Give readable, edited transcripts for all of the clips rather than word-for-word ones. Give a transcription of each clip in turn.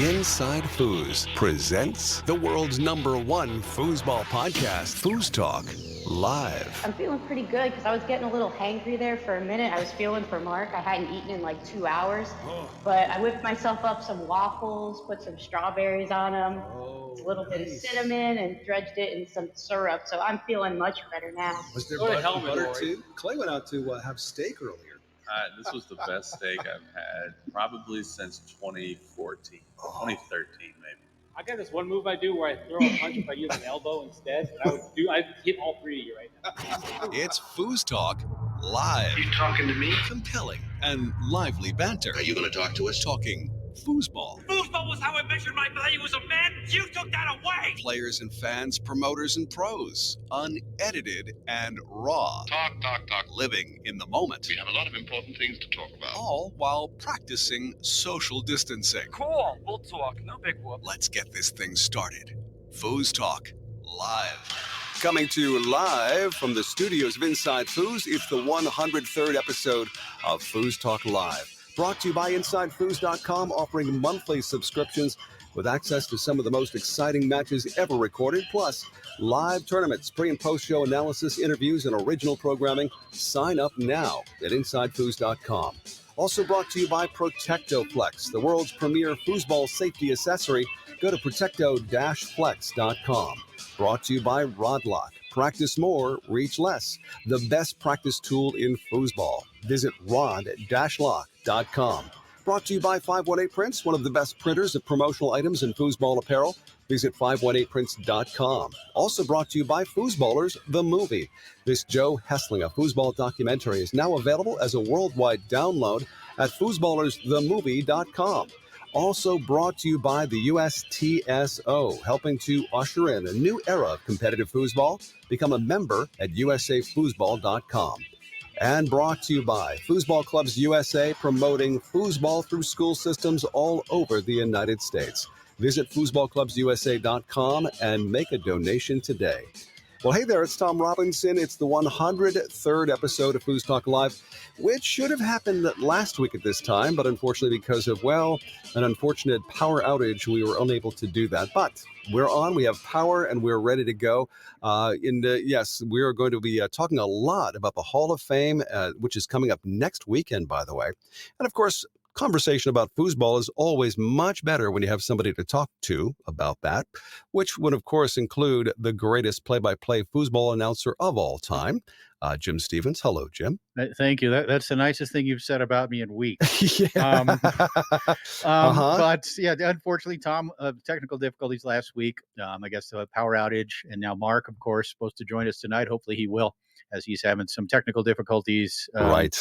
InsideFoos presents the world's #1 foosball podcast, FoosTalk, live. I'm feeling pretty good because I was getting a little hangry there for a minute. I was feeling for Mark. I hadn't eaten in like 2 hours, but I whipped myself up some waffles, put some strawberries on them, a little bit of cinnamon, and dredged it in some syrup. So I'm feeling much better now. Was there butter too? Clay went out to have steak earlier. This was the best steak I've had probably since 2014, 2013 maybe. I got this one move I do where I throw a punch if I use an elbow instead. I'd hit all three of you right now. It's FoosTalk live. You talking to me? Compelling and lively banter. Are you going to talk to us? Talking foosball. Foosball was how I measured my value as a man. You took that away. Players and fans, promoters and pros. Unedited and raw. Talk. Living in the moment. We have a lot of important things to talk about. All while practicing social distancing. Cool. We'll talk. No big whoop. Let's get this thing started. FoosTalk live. Coming to you live from the studios of InsideFoos, it's the 103rd episode of FoosTalk Live. Brought to you by InsideFoos.com, offering monthly subscriptions with access to some of the most exciting matches ever recorded, plus live tournaments, pre- and post-show analysis, interviews, and original programming. Sign up now at InsideFoos.com. Also brought to you by ProtectoFlex, the world's premier foosball safety accessory. Go to Protecto-Flex.com. Brought to you by Rodlock. Practice more, reach less. The best practice tool in foosball. Visit rod-lock.com. Brought to you by 518 Prints, one of the best printers of promotional items and foosball apparel. Visit 518prints.com. Also brought to you by Foosballers, the movie. This Joe Hessling, a foosball documentary, is now available as a worldwide download at foosballersthemovie.com. Also brought to you by the USTSO, helping to usher in a new era of competitive foosball. Become a member at usafoosball.com. And brought to you by Foosball Clubs USA, promoting foosball through school systems all over the United States. Visit foosballclubsusa.com and make a donation today. Well, hey there, it's Tom Robinson. It's the 103rd episode of FoosTalk Live, which should have happened last week at this time, but unfortunately because of, an unfortunate power outage, we were unable to do that. But we're on, we have power, and we're ready to go. Yes, we are going to be talking a lot about the Hall of Fame, which is coming up next weekend, by the way. And of course, conversation about foosball is always much better when you have somebody to talk to about that, which would, of course, include the greatest play-by-play foosball announcer of all time, Jim Stevens. Hello, Jim. Thank you. That's the nicest thing you've said about me in weeks. Yeah. But yeah, unfortunately, Tom, technical difficulties last week. I guess a power outage, and now Mark, of course, supposed to join us tonight. Hopefully, he will, as he's having some technical difficulties. Right.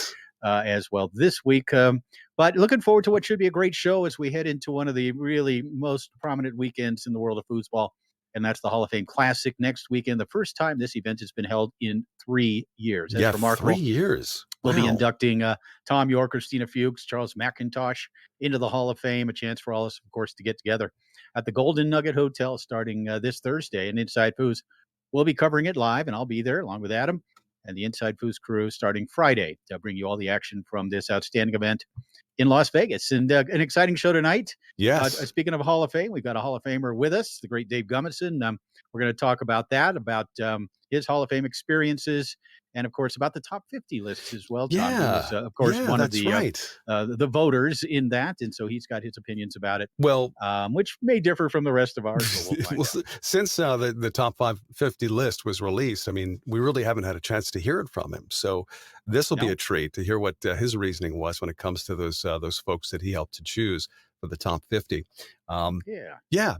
As well this week. But looking forward to what should be a great show as we head into one of the really most prominent weekends in the world of foosball, and that's the Hall of Fame Classic next weekend. The first time this event has been held in 3 years. That's remarkable. 3 years. We'll be inducting Tom York, Christina Fuchs, Charles McIntosh into the Hall of Fame, a chance for all of us, of course, to get together at the Golden Nugget Hotel starting this Thursday. And Inside Foos, we'll be covering it live, and I'll be there along with Adam and the Inside Foos crew starting Friday to bring you all the action from this outstanding event in Las Vegas. And an exciting show tonight. Yes. Speaking of Hall of Fame, we've got a Hall of Famer with us, the great Dave Gummeson. We're going to talk about that, about his Hall of Fame experiences, and of course about the top 50 lists as well. Tom, yeah, who was, of course, one of the voters in that, and so he's got his opinions about it. Well, which may differ from the rest of ours. So we'll find out. Since the top 550 list was released, I mean, we really haven't had a chance to hear it from him. So this will be a treat to hear what his reasoning was when it comes to those folks that he helped to choose for the top 50. I'm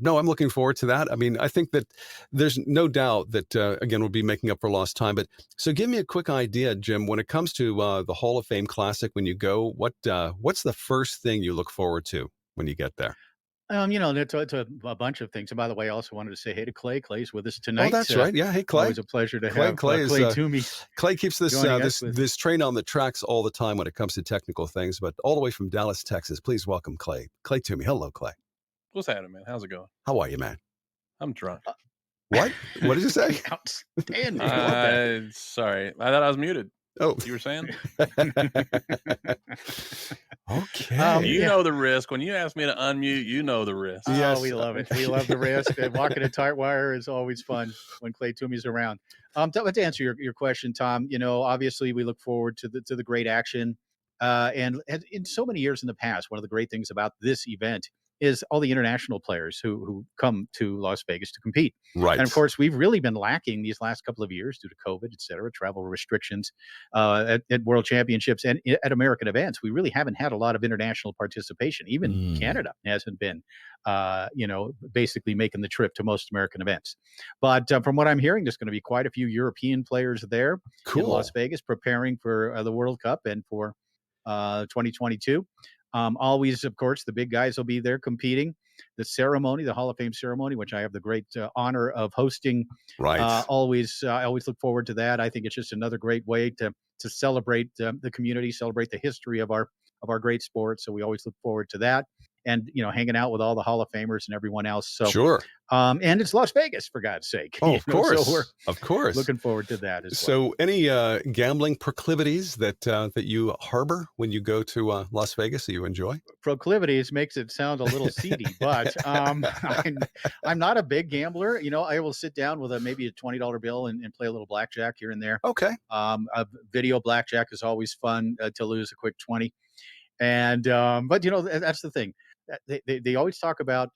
looking forward to that. I mean, I think that there's no doubt that, again, we'll be making up for lost time. But so give me a quick idea, Jim, when it comes to the Hall of Fame Classic, when you go, what's the first thing you look forward to when you get there? It's a bunch of things. And by the way, I also wanted to say hey to Clay. Clay's with us tonight. Oh, that's right. Yeah. Hey, Clay. Always a pleasure to have Clay Toomey. Clay keeps this train on the tracks all the time when it comes to technical things, but all the way from Dallas, Texas. Please welcome Clay. Clay Toomey. Hello, Clay. What's happening, man? How's it going? How are you, man? I'm drunk. What? What did you say? Outstanding. Sorry. I thought I was muted. Oh, you were saying? Okay. You Yeah. know the risk. When you ask me to unmute, you know the risk. Yes. Oh, we love it. We love the risk. And walking a tight wire is always fun when Clay Toomey's around. To answer your question, Tom, obviously we look forward to the great action. And in so many years in the past, one of the great things about this event is all the international players who come to Las Vegas to compete. Right. And of course, we've really been lacking these last couple of years due to COVID, et cetera, travel restrictions at World Championships and at American events. We really haven't had a lot of international participation. Even Canada hasn't been, basically making the trip to most American events. But from what I'm hearing, there's going to be quite a few European players there in Las Vegas preparing for the World Cup and for 2022. Always, of course, the big guys will be there competing. The ceremony, the Hall of Fame ceremony, which I have the great honor of hosting. Right. I always look forward to that. I think it's just another great way to celebrate the community, celebrate the history of our great sport. So we always look forward to that. And hanging out with all the Hall of Famers and everyone else. So sure. And it's Las Vegas, for God's sake. Oh, of course. So we're of course looking forward to that as well. So, any gambling proclivities that you harbor when you go to Las Vegas that you enjoy? Proclivities makes it sound a little seedy, but I'm not a big gambler. I will sit down with maybe a $20 bill and play a little blackjack here and there. Okay. A video blackjack is always fun to lose a quick 20. And but that's the thing. They always talk about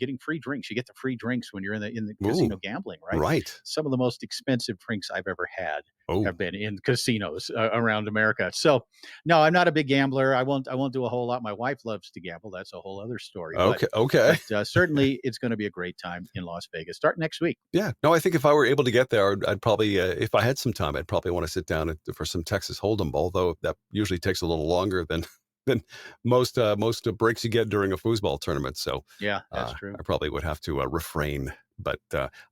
getting free drinks. You get the free drinks when you're in the casino gambling, right? Right. Some of the most expensive drinks I've ever had Oh. have been in casinos around America. So, no, I'm not a big gambler. I won't do a whole lot. My wife loves to gamble. That's a whole other story. Okay. Okay. But certainly, it's going to be a great time in Las Vegas. Start next week. Yeah. No, I think if I were able to get there, I'd probably, if I had some time, I'd probably want to sit down for some Texas Hold'em, although that usually takes a little longer than most breaks you get during a foosball tournament. So yeah, that's true. I probably would have to refrain. But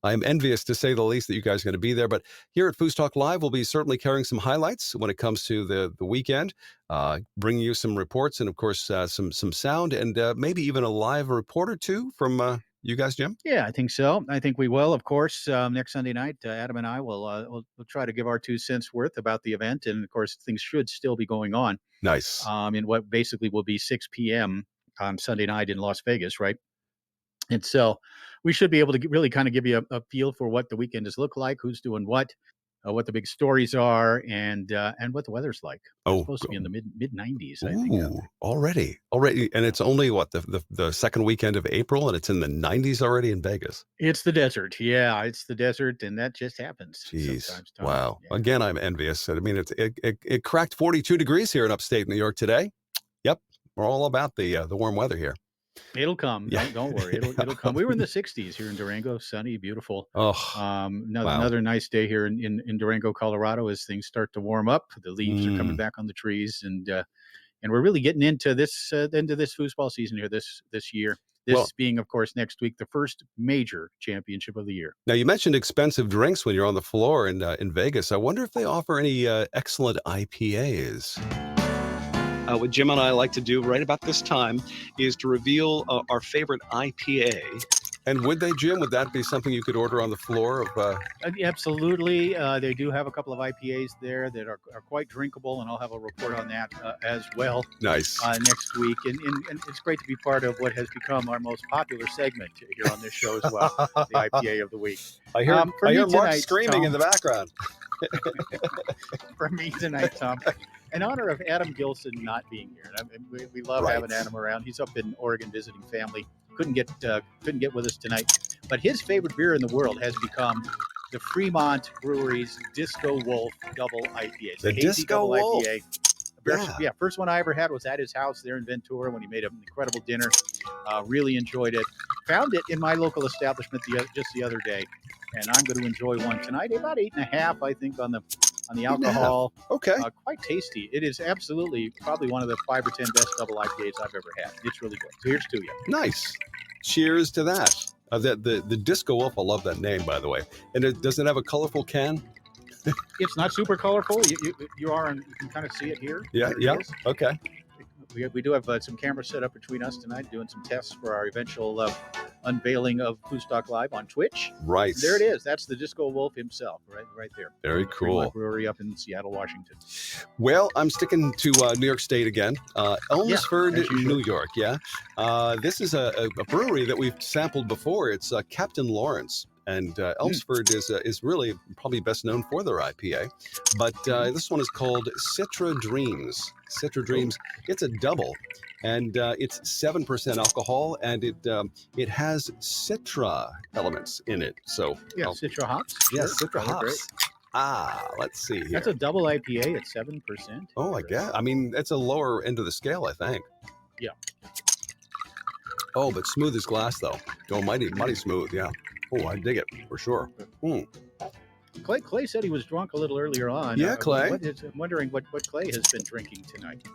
I'm envious, to say the least, that you guys are going to be there. But here at FoosTalk Live, we'll be certainly carrying some highlights when it comes to the weekend, bringing you some reports and, of course, some sound and maybe even a live report or two from you guys, Jim? Yeah, I think so. I think we will. Of course, next Sunday night, Adam and I will we'll try to give our 2 cents worth about the event. And, of course, things should still be going on. Nice. In what basically will be 6 p.m. on Sunday night in Las Vegas, right? And so we should be able to really kind of give you a feel for what the weekend has looked like, who's doing what the big stories are, and what the weather's like. It's supposed to be in the mid 90s, I think. Already, and it's only the second weekend of April, and it's in the 90s already in Vegas. It's the desert, yeah, it's the desert, and that just happens. Jeez, sometimes, Tom. wow! Yeah. Again, I'm envious. I mean, it cracked 42 degrees here in upstate New York today. Yep, we're all about the warm weather here. It'll come. Yeah. Don't worry. It'll come. We were in the 60s here in Durango, sunny, beautiful. Oh, another nice day here in Durango, Colorado, as things start to warm up. The leaves are coming back on the trees, and we're really getting into this foosball season here this year. This being, of course, next week, the first major championship of the year. Now, you mentioned expensive drinks when you're on the floor in Vegas. I wonder if they offer any excellent IPAs. What Jim and I like to do right about this time is to reveal our favorite IPA. And would they, Jim? Would that be something you could order on the floor of? Absolutely. They do have a couple of IPAs there that are quite drinkable, and I'll have a report on that as well. Nice. Next week, and it's great to be part of what has become our most popular segment here on this show as well, the IPA of the week. I hear Mark tonight, screaming Tom, in the background. For me tonight, Tom, in honor of Adam Gilson not being here, and we love having Adam around. He's up in Oregon visiting family. Couldn't get with us tonight, but his favorite beer in the world has become the Fremont Brewery's Disco Wolf Double IPA. The Disco Wolf. IPA. First one I ever had was at his house there in Ventura when he made an incredible dinner. Really enjoyed it. Found it in my local establishment just the other day, and I'm going to enjoy one tonight. About 8.5, I think, on the alcohol. Okay. Quite tasty. It is absolutely probably one of the 5 or 10 best double IPAs I've ever had. It's really good. So here's to you. Nice. Cheers to that. The Disco Wolf, I love that name, by the way. And does it have a colorful can? It's not super colorful. You can kind of see it here. Yeah. Okay. We do have some cameras set up between us tonight, doing some tests for our eventual unveiling of FoosTalk Live on Twitch. Right. There it is. That's the Disco Wolf himself, right there. Very cool. Fremont Brewery up in Seattle, Washington. Well, I'm sticking to New York State again. Elmsford, as you should. New York. Yeah. This is a brewery that we've sampled before. It's Captain Lawrence. And Elmsford is really probably best known for their IPA. But this one is called Citra Dreams. Citra Dreams. It's a double. And it's 7% alcohol, and it has Citra elements in it. So Citra hops. Yeah, Sure. Citra hops. Let's see here. That's a double IPA at 7%. Oh, I guess. I mean, it's a lower end of the scale, I think. Yeah. Oh, but smooth as glass, though. Oh, mighty smooth. Yeah. Oh, I dig it for sure. Clay said he was drunk a little earlier on. Yeah, Clay. I'm wondering what Clay has been drinking tonight.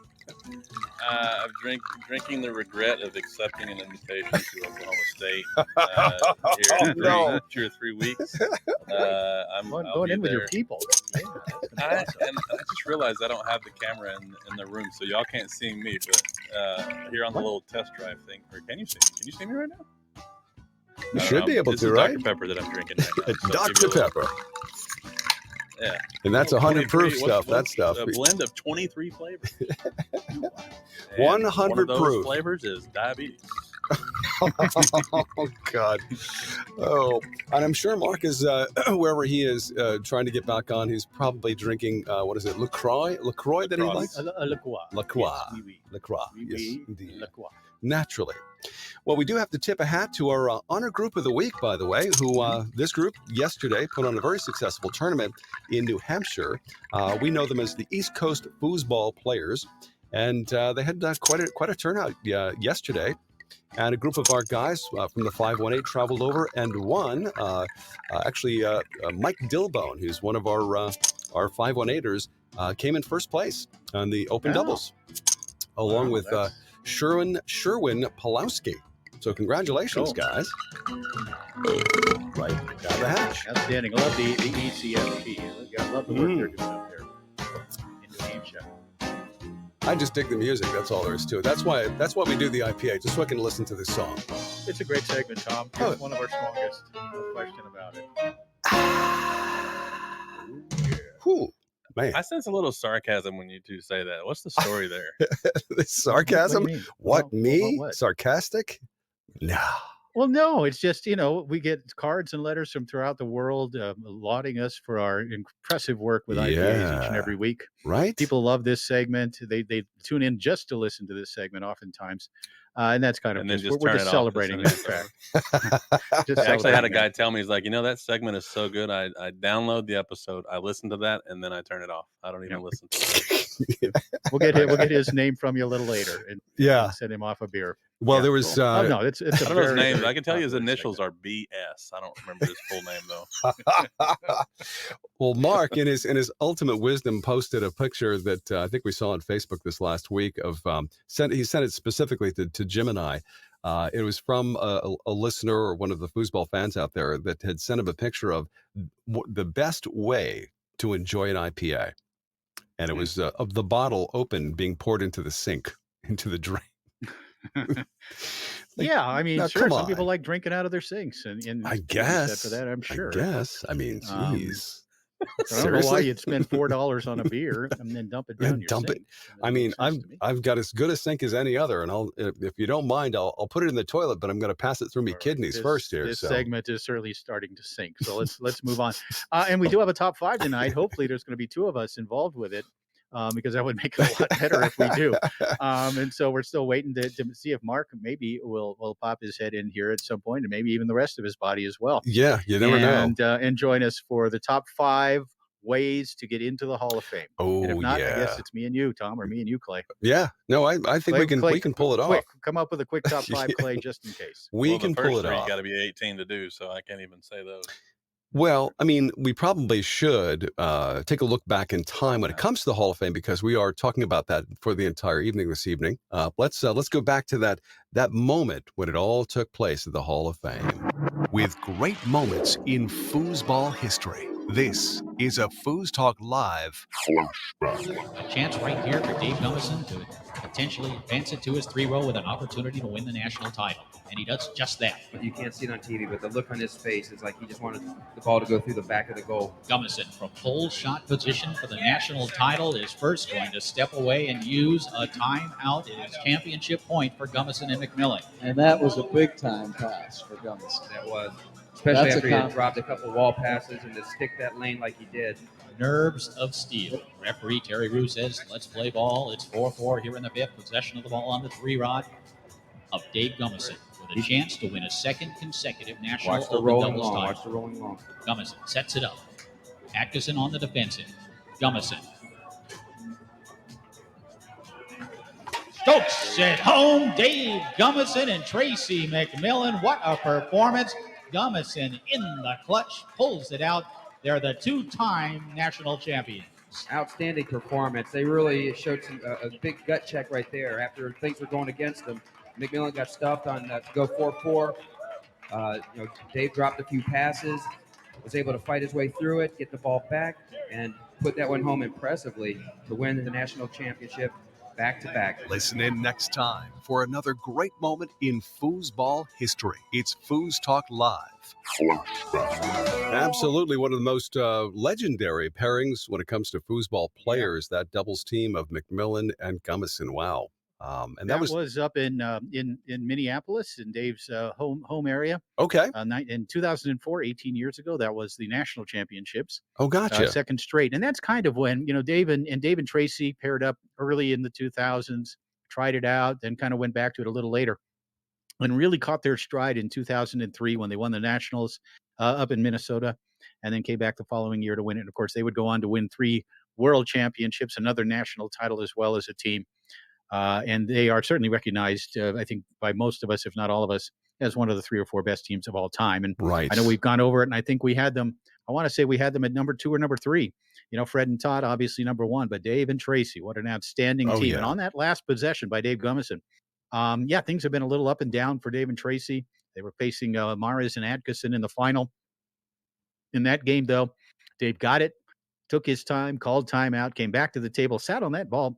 I'm drinking the regret of accepting an invitation to Oklahoma State here in 2 or 3 weeks. I'm going in with your people. I just realized I don't have the camera in the room, so y'all can't see me. But here on the little test drive thing, or can you see me? Can you see me right now? You should be able to, right? Dr. Pepper that I'm drinking right now. Dr. Pepper. Yeah. And that's 100 proof stuff. That stuff. A blend of 23 flavors. 100 one of those proof. Flavors is diabetes. Oh, God. Oh, and I'm sure Mark is, wherever he is, trying to get back on. He's probably drinking, what is it, LaCroix? LaCroix that he likes? LaCroix. LaCroix. Yes, oui. LaCroix. Oui, Yes, oui. indeed. LaCroix. Naturally. Well, we do have to tip a hat to our honor group of the week, by the way, who this group yesterday put on a very successful tournament in New Hampshire. We know them as the East Coast Foosball players, and they had quite a turnout yesterday. And a group of our guys from the 518 traveled over and won. Mike Dillbone, who's one of our 518ers, came in first place on the open doubles, along with Sherwin Pulowski. So congratulations, guys. Right, got the hatch. Outstanding. I love the ECFP. I love the work they're doing up there in New Hampshire. I just dig the music. That's all there is to it. That's why we do the IPA, just so I can listen to this song. It's a great segment, Tom. It's one of our strongest. No question about it. Whew, man. I sense a little sarcasm when you two say that. What's the story there? The sarcasm? What, me? What? Sarcastic? No. Well, no, it's just, we get cards and letters from throughout the world lauding us for our impressive work with IPAs each and every week. Right. People love this segment. They tune in just to listen to this segment oftentimes. And that's kind of, we're just celebrating that fact. I actually had a guy tell me, he's like, that segment is so good. I download the episode, I listen to that, and then I turn it off. I don't even listen to it. We'll get his name from you a little later and send him off a beer. Well, there was. No, it's I don't know his name. I can tell you his initials are BS. I don't remember his full name though. Well, Mark, in his ultimate wisdom, posted a picture that I think we saw on Facebook this last week of he sent it specifically to Jim and I. It was from a listener or one of the foosball fans out there that had sent him a picture of the best way to enjoy an IPA, and it was of the bottle open being poured into the sink, into the drain. Yeah, I mean, now, sure. Some on. people like drinking out of their sinks, and I guess for that, I'm sure. I mean, geez. I don't know why you'd spend $4 on a beer and then dump it down your sink. I mean, I've got as good a sink as any other, and if you don't mind, I'll put it in the toilet, but I'm going to pass it through my kidneys first here. This segment is certainly starting to sink, so let's move on. And we do have a top 5 tonight. Hopefully, there's going to be 2 of us involved with it. Because that would make it a lot better if we do. And so we're still waiting to see if Mark maybe will pop his head in here at some point, and maybe even the rest of his body as well. Yeah, you never know. And join us for the top 5 ways to get into the Hall of Fame. Oh, and if not, yeah. I guess it's me and you, Tom, or me and you, Clay. Yeah, no, I think Clay, we can pull it quick, off. come up with a quick top 5, Clay, just in case. We can pull it off. You got to be 18 to do, so I can't even say those. Well, I mean, we probably should take a look back in time when it comes to the Hall of Fame, because we are talking about that for the entire evening this evening. Let's go back to that moment when it all took place at the Hall of Fame. With great moments in foosball history, this is a FoosTalk Live Flashback. A chance right here for Dave Gummeson to potentially advance it to his 3-row with an opportunity to win the national title. And he does just that. You can't see it on TV, but the look on his face is like he just wanted the ball to go through the back of the goal. Gummeson from pole shot position for the national title is first going to step away and use a timeout. It is championship point for Gummeson and McMillin. And that was a big time pass for Gummeson. That was. Especially after he had dropped a couple wall passes and to stick that lane like he did. Nerves of steel. Referee Terry Rue says, let's play ball. It's 4-4 here in the fifth. Possession of the ball on the 3-rod of Dave Gummeson with a chance to win a second consecutive National Open doubles title. Watch the rolling long. Gummeson sets it up. Atkinson on the defensive. Gummeson. Stokes at home. Dave Gummeson and Tracy McMillin. What a performance. Gummeson in the clutch, pulls it out. They're the two-time national champions. Outstanding performance. They really showed a big gut check right there. After things were going against them, McMillin got stuffed on go 4-4. Dave dropped a few passes, was able to fight his way through it, get the ball back, and put that one home impressively to win the national championship back-to-back. Listen in next time for another great moment in foosball history. It's FoosTalk Live. Absolutely one of the most legendary pairings when it comes to foosball players, that doubles team of McMillin and Gummeson. Wow. And that was up in Minneapolis, in Dave's home area. Okay. In 2004, 18 years ago, that was the national championships. Oh, gotcha. Second straight. And that's kind of when, Dave and Tracy paired up early in the 2000s, tried it out, then kind of went back to it a little later and really caught their stride in 2003 when they won the nationals up in Minnesota, and then came back the following year to win it. And of course, they would go on to win 3 world championships, another national title as well as a team. And they are certainly recognized, I think, by most of us, if not all of us, as one of the 3 or 4 best teams of all time. And right. I know we've gone over it, and I think we had them. I want to say we had them at number 2 or number 3. Fred and Todd, obviously number 1, but Dave and Tracy, what an outstanding team. Yeah. And on that last possession by Dave Gummeson, things have been a little up and down for Dave and Tracy. They were facing Mares and Atkinson in the final. In that game, though, Dave got it, took his time, called timeout, came back to the table, sat on that ball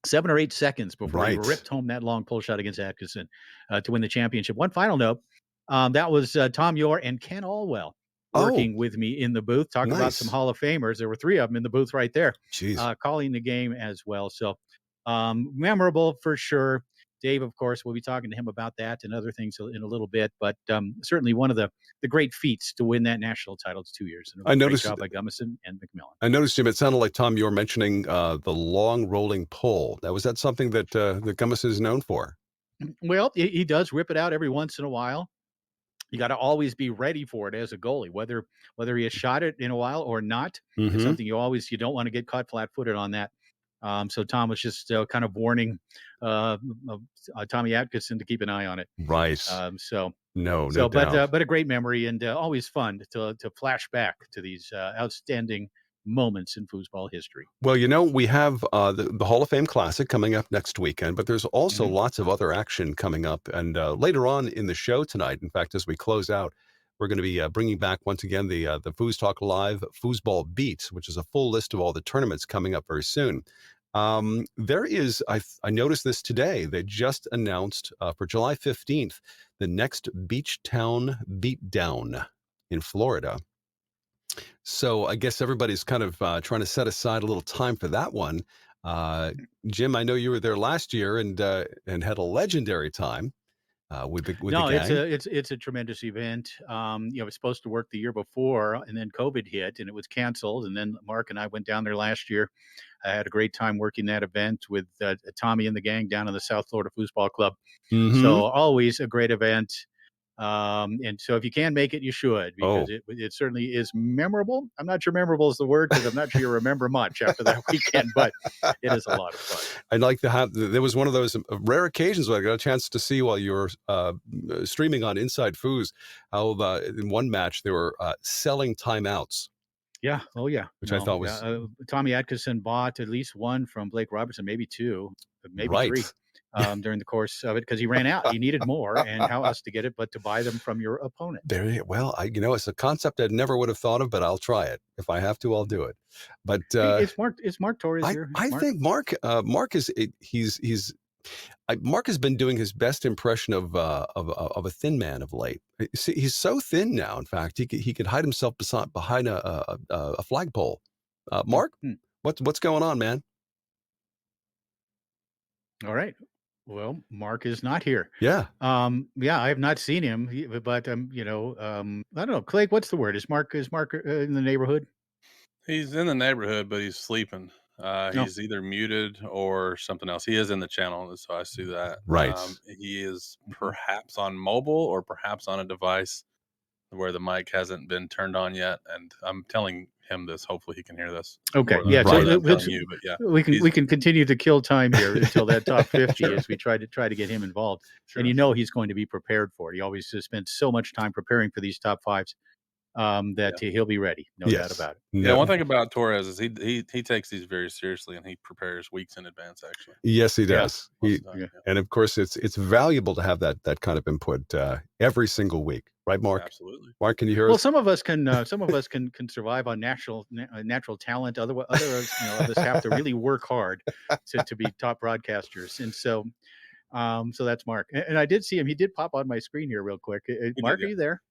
7 or 8 seconds before he ripped home that long pull shot against Atkinson to win the championship. One final note, that was Tom Yor and Ken Allwell working with me in the booth, talking about some Hall of Famers. There were 3 of them in the booth right there, calling the game as well. So memorable for sure. Dave, of course, we'll be talking to him about that and other things in a little bit, but certainly one of the great feats to win that national title. It's 2 years. And great job by Gummeson and McMillin. I noticed, Jim, it sounded like, Tom, you were mentioning the long rolling pull. Was that something that Gummeson is known for? Well, he does rip it out every once in a while. You got to always be ready for it as a goalie, whether he has shot it in a while or not. It's something you don't want to get caught flat-footed on that. So Tom was just kind of warning Tommy Atkinson to keep an eye on it. Right. No doubt. But a great memory, and always fun to flash back to these outstanding moments in foosball history. Well, we have the Hall of Fame Classic coming up next weekend, but there's also lots of other action coming up. And later on in the show tonight, in fact, as we close out, we're going to be bringing back once again the FoosTalk Live Foosball Beat, which is a full list of all the tournaments coming up very soon. There is, I noticed this today, they just announced for July 15th, the next Beach Town Beatdown in Florida. So I guess everybody's kind of trying to set aside a little time for that one. Jim, I know you were there last year and had a legendary time. With the gang. It's a tremendous event. It was supposed to work the year before, and then COVID hit, and it was canceled. And then Mark and I went down there last year. I had a great time working that event with Tommy and the gang down in the South Florida Foosball Club. So always a great event. And so if you can make it, you should, because it certainly is memorable. I'm not sure memorable is the word, because I'm not sure you remember much after that weekend, but it is a lot of fun. I'd like to have, there was one of those rare occasions where I got a chance to see while you were streaming on InsideFoos, how in one match they were selling timeouts. Yeah. Oh, yeah. Which I thought was... Tommy Atkinson bought at least one from Blake Robertson, maybe 2, maybe 3. during the course of it because he ran out. He needed more, and how else to get it but to buy them from your opponent. Well, it's a concept I never would have thought of, but I'll try it. If I have to, I'll do it. But Is Mark Torres here? I think Mark Mark has been doing his best impression of a thin man of late. He's so thin now. In fact, he could hide himself behind a flagpole. Mark, what's going on, man? All right. Well, Mark is not here. Yeah. I have not seen him, but I don't know. Clay, what's the word? Is Mark in the neighborhood? He's in the neighborhood, but he's sleeping. He's either muted or something else. He is in the channel, so I see that. Right. He is perhaps on mobile or perhaps on a device where the mic hasn't been turned on yet. And I'm telling him this. Hopefully, he can hear this. Okay. Yeah. So we can continue to kill time here until that top 50 as we try to get him involved. Sure. And he's going to be prepared for it. He always spends so much time preparing for these top fives. That he'll be ready, no doubt about it. Yeah, one thing about Torres is he takes these very seriously and he prepares weeks in advance. Actually, yes, he does. And of course, it's valuable to have that kind of input every single week, right, Mark? Absolutely. Mark, can you hear us? Well, some of us can survive on natural talent. Others, of us have to really work hard to be top broadcasters, and so that's Mark. And I did see him. He did pop on my screen here real quick. Mark, are you there?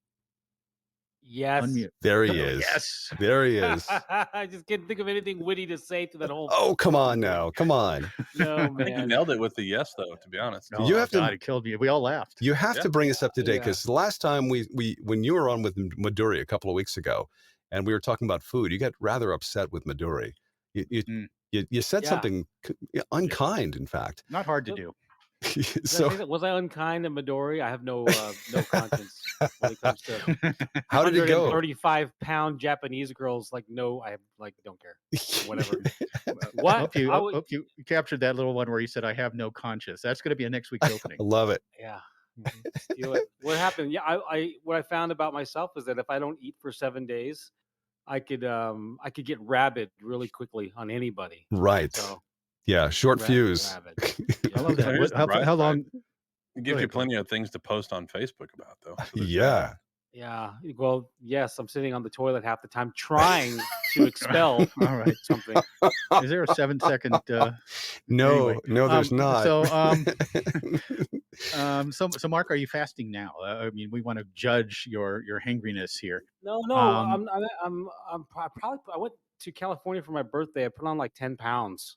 Yes. Unmute. There he is. Yes. There he is. I just can't think of anything witty to say to that whole. Oh, come on now. Come on. No, man. I think you nailed it with the yes, though, to be honest. No, you have to. It killed me. We all laughed. You have to bring us up to date because the last time when you were on with Maduri a couple of weeks ago and we were talking about food, you got rather upset with Maduri. You said something unkind, in fact. Not hard to do. Was I unkind to Midori? I have no conscience when it comes to how did it go? 35-pound Japanese girls, don't care. Whatever. What? I hope you captured that little one where he said, "I have no conscience." That's going to be a next week's opening. I love it. Yeah. Steal it. What happened? Yeah, what I found about myself is that if I don't eat for 7 days, I could get rabid really quickly on anybody. Right. So, yeah, short fuse. I love that. How long? It gives you plenty of things to post on Facebook about, though. So yeah. Yeah. Well, yes, I'm sitting on the toilet half the time trying to expel something. Is there a 7-second? No, anyway. No, there's not. So Mark, are you fasting now? I mean, we want to judge your hangriness here. No. I'm probably. I went to California for my birthday. I put on like 10 pounds.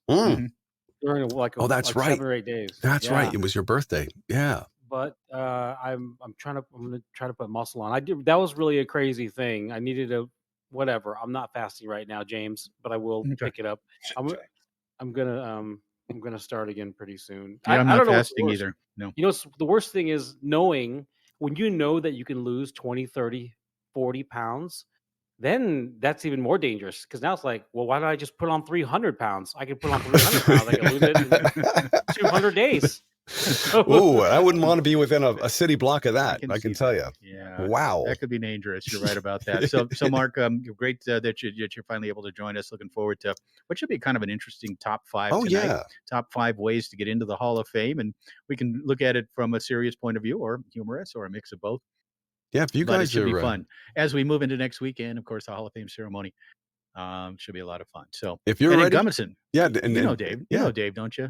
During that's right. 7 or 8 days. That's right. It was your birthday. Yeah. But I'm gonna try to put muscle on. That was really a crazy thing. I needed whatever. I'm not fasting right now, James, but I will pick it up. I'm gonna start again pretty soon. Yeah, I'm not don't know fasting either. No. The worst thing is knowing when you know that you can lose 20, 30, 40 pounds. Then that's even more dangerous because now it's like, well, why don't I just put on 300 pounds? I can put on 300 pounds. I can lose it in 200 days. Oh, I wouldn't want to be within a city block of that. I can tell you. Yeah. Wow. That could be dangerous. You're right about that. So Mark, great that you're finally able to join us. Looking forward to what should be kind of an interesting top 5 tonight. Yeah. Top 5 ways to get into the Hall of Fame. And we can look at it from a serious point of view or humorous or a mix of both. Yeah, if you guys it should be fun as we move into next weekend. Of course, the Hall of Fame ceremony should be a lot of fun. So, if you're ready, Gummeson, Dave. You know Dave, don't you?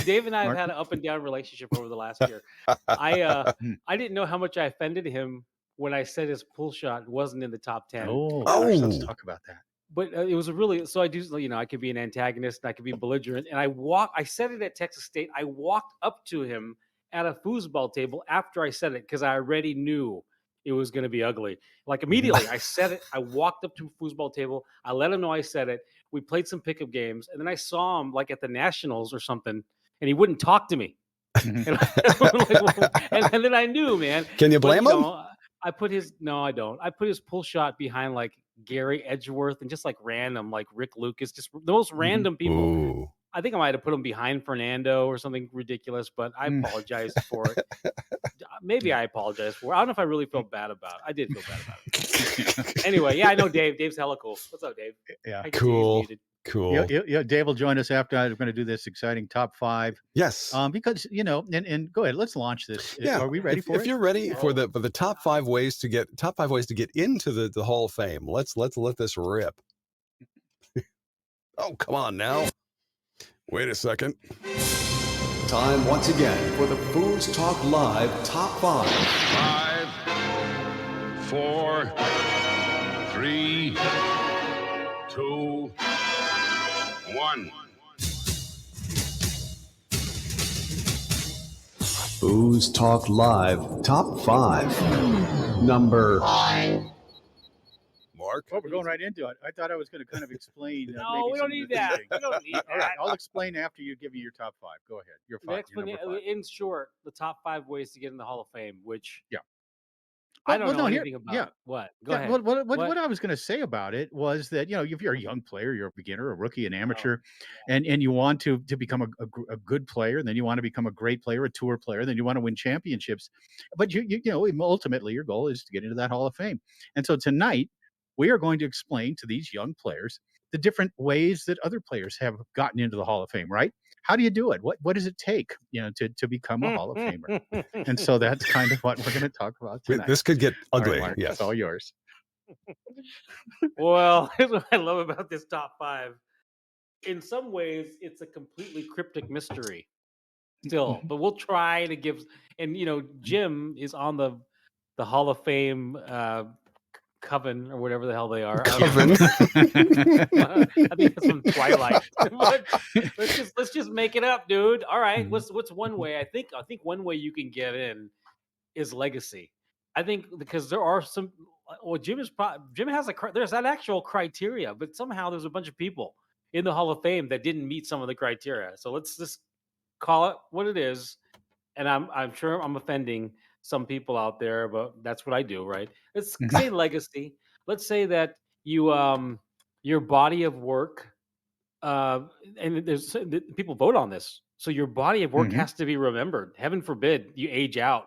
Dave and I have had an up and down relationship over the last year. I didn't know how much I offended him when I said his pull shot wasn't in the top 10. Gosh, let's talk about that. But it was I do, I could be an antagonist, and I could be belligerent, and I said it at Texas State. I walked up to him at a foosball table after I said it because I already knew it was going to be ugly. Like immediately, I said it. I walked up to a foosball table. I let him know I said it. We played some pickup games, and then I saw him like at the Nationals or something, and he wouldn't talk to me. And then I knew, man. Can you blame him? I put his I don't. I put his pull shot behind like Gary Edgeworth and just like random, like Rick Lucas, just the most random people. Ooh. I think I might have put him behind Fernando or something ridiculous, but I apologize for it. Maybe I apologize for it. I don't know if I really felt bad about it. I did feel bad about it. Anyway, I know Dave. Dave's hella cool. What's up, Dave? Yeah, cool. Cool. Yeah, Dave will join us after. I'm going to do this exciting top 5. Yes. Because and go ahead. Let's launch this. Yeah. Are we ready for if it? you're ready for the top 5 ways to get into the Hall of Fame, let's let this rip. Oh, come on now. Wait a second. Time once again for the FoosTalk Live Top 5. 5, 4, 3, 2, 1. FoosTalk Live Top 5. Number Mark. Well, we're going right into it. I thought I was going to kind of explain. No, maybe we some don't of need the that. things. We don't need that. All right, I'll explain after you give me your top 5. Go ahead. Your The 5. Your number 5. in short, the top 5 ways to get in the Hall of Fame, which Yeah. I don't know here- anything about. yeah. What? Go Yeah, ahead. what I was going to say about it was that if you're a young player, you're a beginner, a rookie, an amateur, and you want to become a good player, and then you want to become a great player, a tour player, then you want to win championships, but you ultimately your goal is to get into that Hall of Fame. And so tonight we are going to explain to these young players the different ways that other players have gotten into the Hall of Fame. Right? How do you do it? What does it take, to become a Hall of Famer? And so that's kind of what we're going to talk about tonight. This could get All right, ugly. Mark, Yes. it's all yours. Well, here's what I love about this top 5. In some ways, it's a completely cryptic mystery still, but we'll try to give. And Jim is on the Hall of Fame coven or whatever the hell they are. Coven. I think it's from Twilight. But let's just make it up, dude. All right, what's one way? I think one way you can get in is legacy. I think because there are some. Well, Jim has there's that actual criteria, but somehow there's a bunch of people in the Hall of Fame that didn't meet some of the criteria. So let's just call it what it is. And I'm sure I'm offending some people out there, but that's what I do, right? Let's say legacy. Let's say that you your body of work, and people vote on this. So your body of work has to be remembered. Heaven forbid you age out,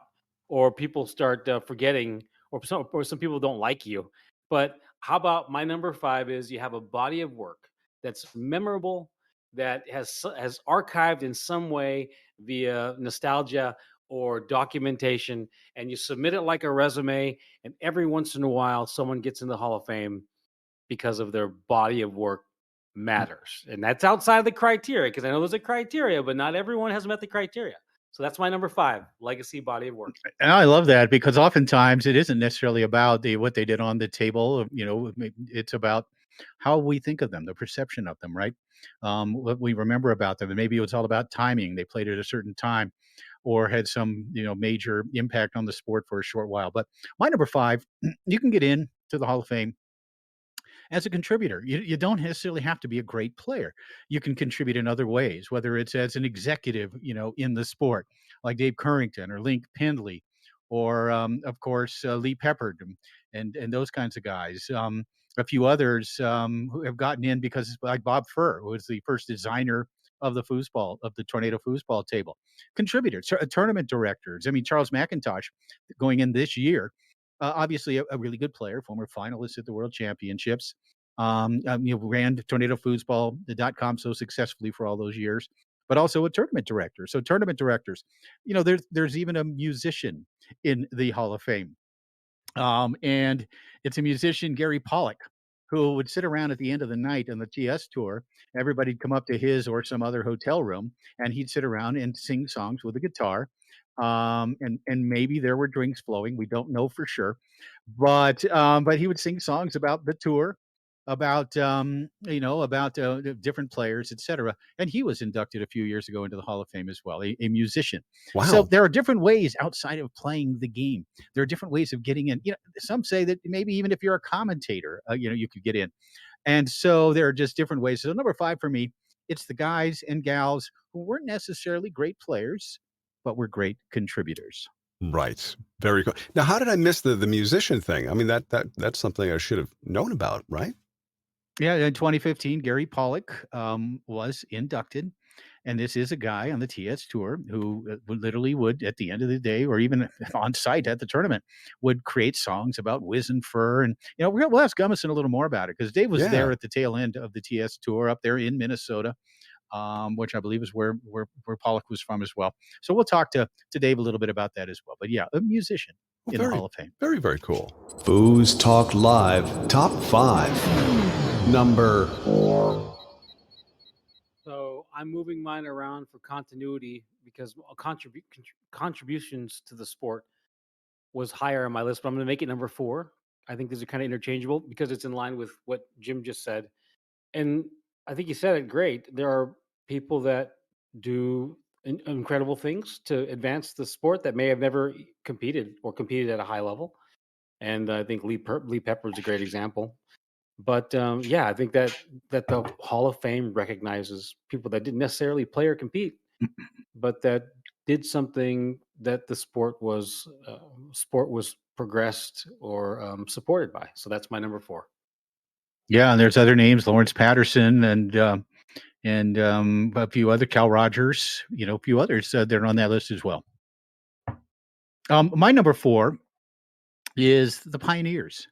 or people start forgetting, or some people don't like you. But how about my number 5 is you have a body of work that's memorable, that has archived in some way via nostalgia or documentation, and you submit it like a resume, and every once in a while someone gets in the Hall of Fame because of their body of work matters. And that's outside the criteria, because I know there's a criteria, but not everyone has met the criteria. So that's my number 5, legacy body of work. And I love that, because oftentimes it isn't necessarily about what they did on the table. It's about how we think of them, the perception of them, right? What we remember about them. And maybe it was all about timing. They played at a certain time or had some, major impact on the sport for a short while. But my number 5, you can get in to the Hall of Fame as a contributor. You don't necessarily have to be a great player. You can contribute in other ways, whether it's as an executive, in the sport, like Dave Currington or Link Pendley, or of course Lee Peppard and those kinds of guys. A few others who have gotten in because, like Bob Furr, who was the first designer of the foosball, of the Tornado foosball table, contributors, tournament directors. I mean, Charles McIntosh going in this year. Obviously, a really good player, former finalist at the World Championships. Ran TornadoFoosball.com so successfully for all those years, but also a tournament director. So tournament directors, there's even a musician in the Hall of Fame. And it's a musician, Gary Pollock, who would sit around at the end of the night on the TS tour. Everybody'd come up to his or some other hotel room, and he'd sit around and sing songs with a guitar. And maybe there were drinks flowing. We don't know for sure, but he would sing songs about the tour, about different players, etc. And he was inducted a few years ago into the Hall of Fame as well, a musician. Wow. So there are different ways outside of playing the game. There are different ways of getting in. Some say that maybe even if you're a commentator, you could get in. And so there are just different ways. So number 5 for me, it's the guys and gals who weren't necessarily great players, but were great contributors. Right. Very cool. Now, how did I miss the musician thing? I mean, that's something I should have known about, right? Yeah, in 2015, Gary Pollock was inducted. And this is a guy on the TS Tour who literally would, at the end of the day, or even on site at the tournament, would create songs about whiz and fur. And, we'll ask Gummeson a little more about it because Dave was there at the tail end of the TS Tour up there in Minnesota, which I believe is where Pollock was from as well. So we'll talk to Dave a little bit about that as well. But yeah, a musician in the Hall of Fame. Very, very cool. FoosTalk Live Top 5. Number 4. So I'm moving mine around for continuity because contributions to the sport was higher on my list, but I'm going to make it number 4. I think these are kind of interchangeable because it's in line with what Jim just said. And I think you said it great. There are people that do incredible things to advance the sport that may have never competed at a high level. And I think Lee Pepper is a great example. But I think that the Hall of Fame recognizes people that didn't necessarily play or compete, but that did something that the sport was progressed or supported by. So that's my number 4. Yeah, and there's other names, Lawrence Patterson and a few other, Cal Rogers, a few others that are on that list as well. My number 4 is the Pioneers.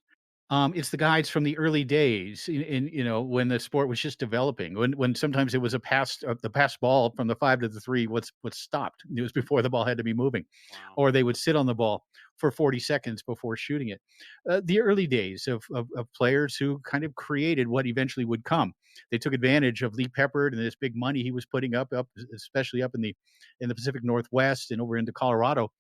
It's the guys from the early days in when the sport was just developing, when sometimes it was the pass ball from the 5 to the 3 what's stopped. It was before the ball had to be moving. Wow. Or they would sit on the ball for 40 seconds before shooting it. The early days of players who kind of created what eventually would come. They took advantage of Lee Peppard and this big money he was putting up especially up in the Pacific Northwest and over into Colorado.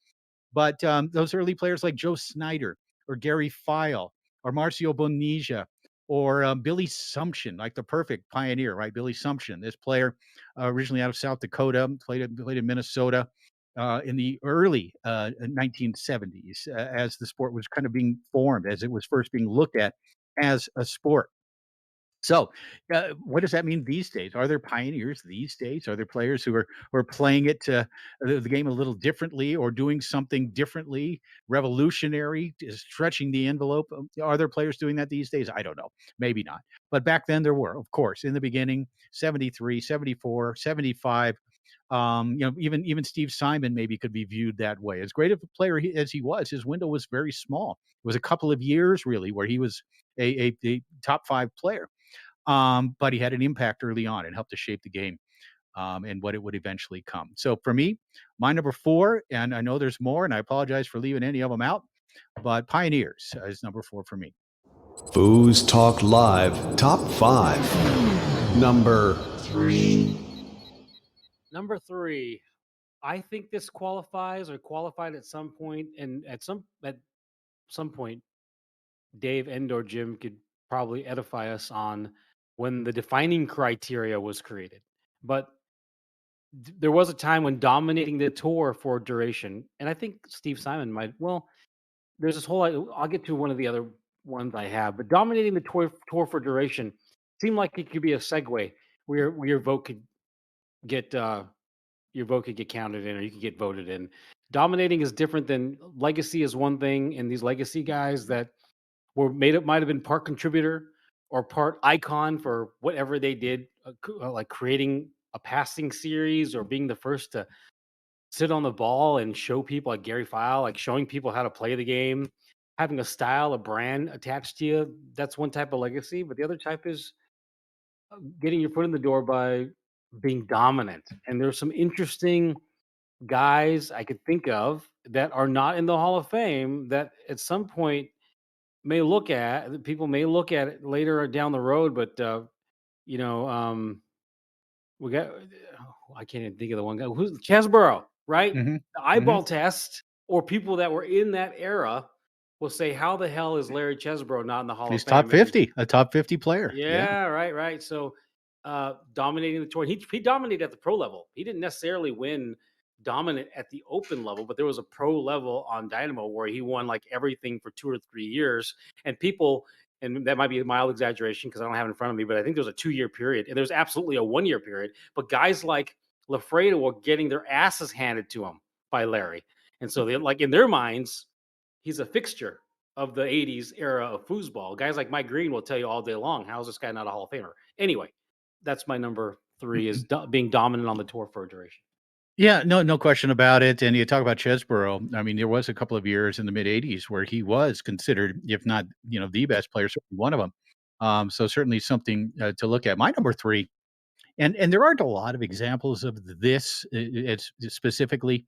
But those early players like Joe Snyder or Gary File or Marcio Bonilla or Billy Sumption, like the perfect pioneer, right? Billy Sumption, this player originally out of South Dakota, played in Minnesota in the early 1970s as the sport was kind of being formed, as it was first being looked at as a sport. So, what does that mean these days? Are there pioneers these days? Are there players who are playing it the game a little differently or doing something differently, revolutionary, stretching the envelope? Are there players doing that these days? I don't know. Maybe not. But back then there were, of course, in the beginning, 73, 74, 75. Even Steve Simon maybe could be viewed that way. As great of a player as he was, his window was very small. It was a couple of years really where he was a top 5 player. But he had an impact early on and helped to shape the game and what it would eventually come. So for me, my number 4, and I know there's more, and I apologize for leaving any of them out, but Pioneers is number 4 for me. FoosTalk Live Top 5. Number 3. Number 3, I think this qualified at some point, and at some point, Dave and/or Jim could probably edify us on when the defining criteria was created. But there was a time when dominating the tour for duration, and I think Steve Simon might. Well, there's this whole. I'll get to one of the other ones I have, but dominating the tour for duration seemed like it could be a segue where your vote could get counted in, or you could get voted in. Dominating is different than legacy is one thing, and these legacy guys that might have been part contributor or part icon for whatever they did, like creating a passing series or being the first to sit on the ball and show people, like Gary File, like showing people how to play the game, having a style, a brand attached to you. That's one type of legacy. But the other type is getting your foot in the door by being dominant. And there's some interesting guys I could think of that are not in the Hall of Fame that at some point people may look at it later down the road, but we got I can't even think of the one guy who's Chesborough, right? Mm-hmm. The eyeball test, or people that were in that era will say, how the hell is Larry Chesborough not in the Hall He's of Fame? top 50, a top 50 player. Yeah, right. So dominating the tour. He dominated at the pro level. He didn't necessarily win dominant at the open level, but there was a pro level on Dynamo where he won like everything for 2 or 3 years. And that might be a mild exaggeration because I don't have it in front of me, but I think there was a 2-year period and there's absolutely a 1-year period. But guys like Lafredo were getting their asses handed to them by Larry. And so they, like, in their minds, he's a fixture of the 80s era of foosball. Guys like Mike Green will tell you all day long, how is this guy not a Hall of Famer? Anyway, that's my number 3 is being dominant on the tour for a duration. Yeah, no question about it. And you talk about Chesborough. I mean, there was a couple of years in the mid '80s where he was considered, if not, the best player, certainly one of them. So certainly something to look at. My number 3, and there aren't a lot of examples of this it's specifically,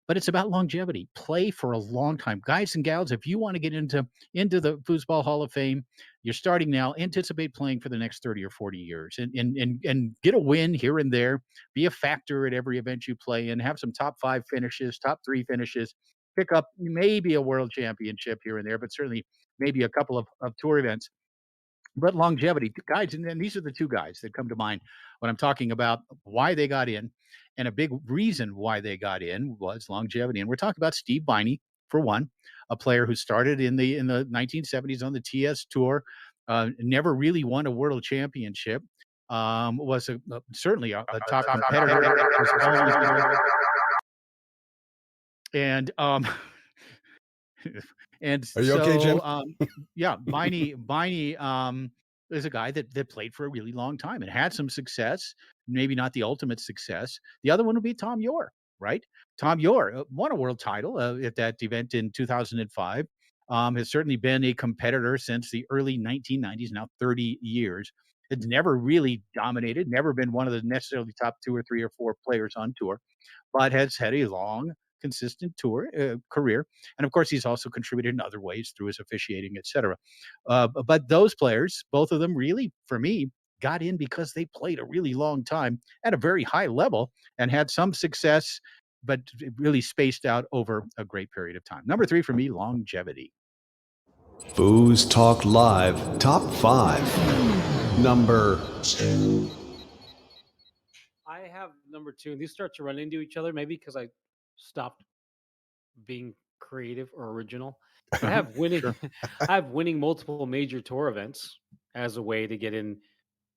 but it's about longevity. Play for a long time. Guys and gals, if you want to get into the Foosball Hall of Fame, you're starting now, anticipate playing for the next 30 or 40 years and get a win here and there, be a factor at every event you play in, have some top 5 finishes, top 3 finishes, pick up maybe a world championship here and there, but certainly maybe a couple of tour events. But longevity, guys, and then these are the 2 guys that come to mind when I'm talking about why they got in, and a big reason why they got in was longevity. And we're talking about Steve Byney, for one, a player who started in the 1970s on the TS Tour, never really won a world championship, was certainly a top competitor, was always there. And and Are you okay, Jim? yeah, Byney is a guy that played for a really long time and had some success, maybe not the ultimate success. The other one would be Tom Yore, right? Tom Yore won a world title at that event in 2005. Has certainly been a competitor since the early 1990s, now 30 years. Has never really dominated, never been one of the necessarily top 2 or 3 or 4 players on tour, but has had a long, consistent tour career. And of course, he's also contributed in other ways through his officiating, etc. But those players, both of them really, for me, got in because they played a really long time at a very high level and had some success, but really spaced out over a great period of time. Number 3 for me, longevity. FoosTalk Live Top 5. Number 2. I have number 2, and these start to run into each other, maybe because I stopped being creative or original. But I have winning. Sure. I have winning multiple major tour events as a way to get in.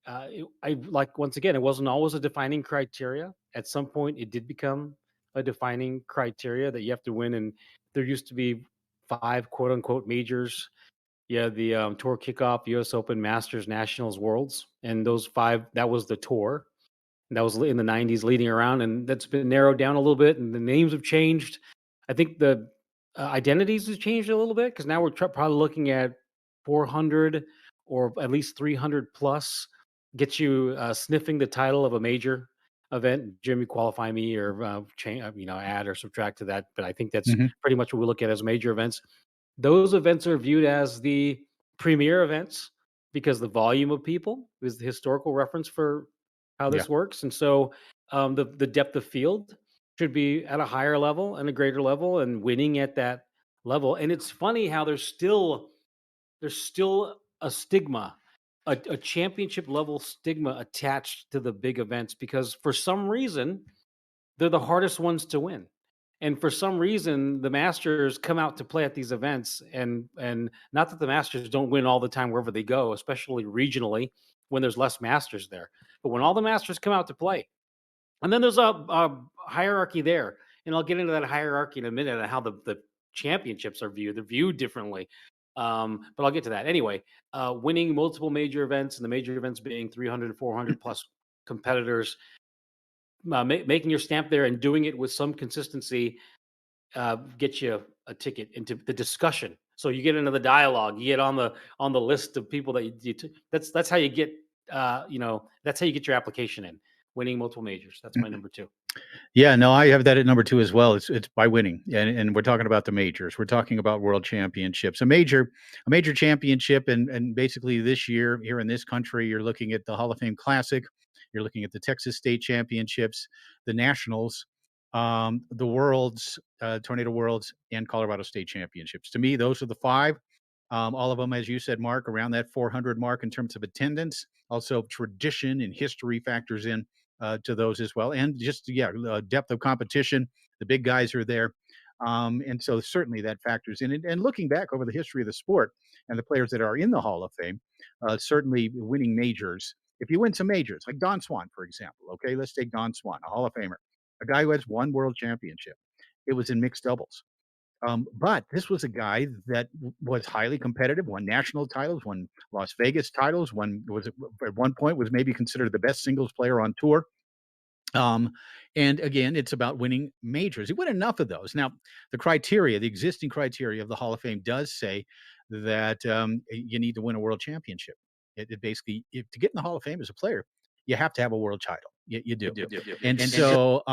I like, once again, it wasn't always a defining criteria. At some point, it did become a defining criteria that you have to win. And there used to be 5 quote unquote majors. Yeah, the Tour Kickoff, U.S. Open, Masters, Nationals, Worlds, and those 5. That was the tour. And that was in the 90s leading around, and that's been narrowed down a little bit, and the names have changed. I think the identities have changed a little bit because now we're probably looking at 400 or at least 300 plus, get you sniffing the title of a major event. Jimmy, qualify me or add or subtract to that, but I think that's pretty much what we look at as major events. Those events are viewed as the premier events because the volume of people is the historical reference for how this works. And so the depth of field should be at a higher level and a greater level and winning at that level. And it's funny how there's still a stigma, a championship level stigma attached to the big events because for some reason they're the hardest ones to win. And for some reason, the Masters come out to play at these events, and not that the Masters don't win all the time wherever they go, especially regionally when there's less Masters there. But when all the Masters come out to play, and then there's a hierarchy there, and I'll get into that hierarchy in a minute and how the championships are viewed. They're viewed differently, but I'll get to that. Anyway, winning multiple major events, and the major events being 300, 400 plus competitors, making your stamp there and doing it with some consistency gets you a ticket into the discussion. So you get into the dialogue, you get on the list of people that that's how you get that's how you get your application in. Winning multiple majors. That's my number 2. Yeah, no, I have that at number 2 as well. It's by winning, and we're talking about the majors. We're talking about world championships. A major championship, and basically this year here in this country, you're looking at the Hall of Fame Classic, you're looking at the Texas State Championships, the Nationals, the Worlds, Tornado Worlds, and Colorado State Championships. To me, those are the 5. All of them, as you said, Mark, around that 400 mark in terms of attendance. Also, tradition and history factors in to those as well, and just depth of competition. The big guys are there, and so certainly that factors in. And looking back over the history of the sport and the players that are in the Hall of Fame, certainly winning majors. If you win some majors, like Don Swan, for example, okay, let's take Don Swan, a Hall of Famer, a guy who has 1 world championship. It was in mixed doubles. But this was a guy that was highly competitive, won national titles, won Las Vegas titles, at one point was maybe considered the best singles player on tour. Um, and again, it's about winning majors. He won enough of those. Now, the existing criteria of the Hall of Fame does say that you need to win a world championship. It basically, to get in the Hall of Fame as a player, you have to have a world title. You do. And so,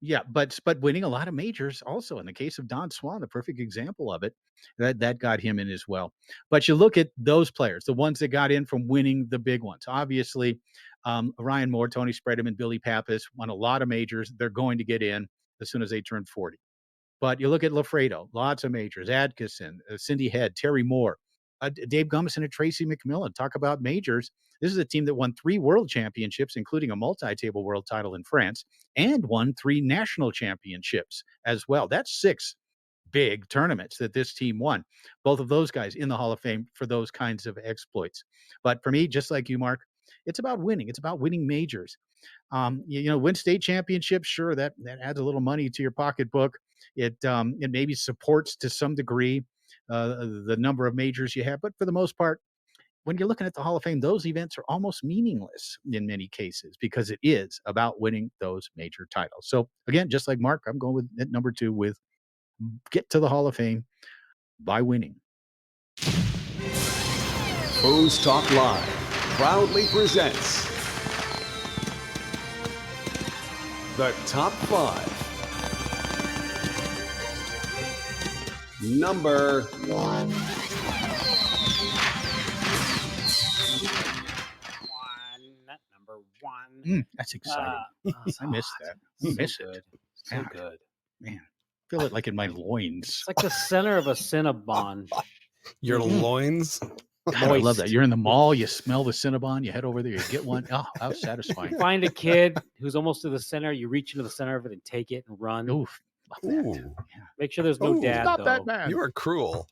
yeah, but winning a lot of majors also. In the case of Don Swan, the perfect example of it, that got him in as well. But you look at those players, the ones that got in from winning the big ones. Obviously, Ryan Moore, Tony Spreadman, Billy Pappas won a lot of majors. They're going to get in as soon as they turn 40. But you look at Lafredo, lots of majors. Adkison, Cindy Head, Terry Moore, Dave Gummeson, and Tracy McMillin. Talk about majors. This is a team that won 3 world championships, including a multi-table world title in France, and won 3 national championships as well. That's 6 big tournaments that this team won. Both of those guys in the Hall of Fame for those kinds of exploits. But for me, just like you, Mark, it's about winning. It's about winning majors. Win state championships. Sure, that adds a little money to your pocketbook. It maybe supports to some degree the number of majors you have. But for the most part, when you're looking at the Hall of Fame, those events are almost meaningless in many cases because it is about winning those major titles. So again, just like Mark, I'm going with at number 2 with get to the Hall of Fame by winning. FoosTalk Live proudly presents the top 5. Number 1. Number 1. That's exciting. I missed that. So Miss good. it. So God, good. man. Feel it like in my loins. It's like the center of a Cinnabon. Your loins. God, I love that. You're in the mall, you smell the Cinnabon, you head over there, you get one. Oh, how satisfying. Find a kid who's almost to the center, you reach into the center of it and take it and run. Oof. Love that. Make sure there's no dad, Stop though. that man. You are cruel.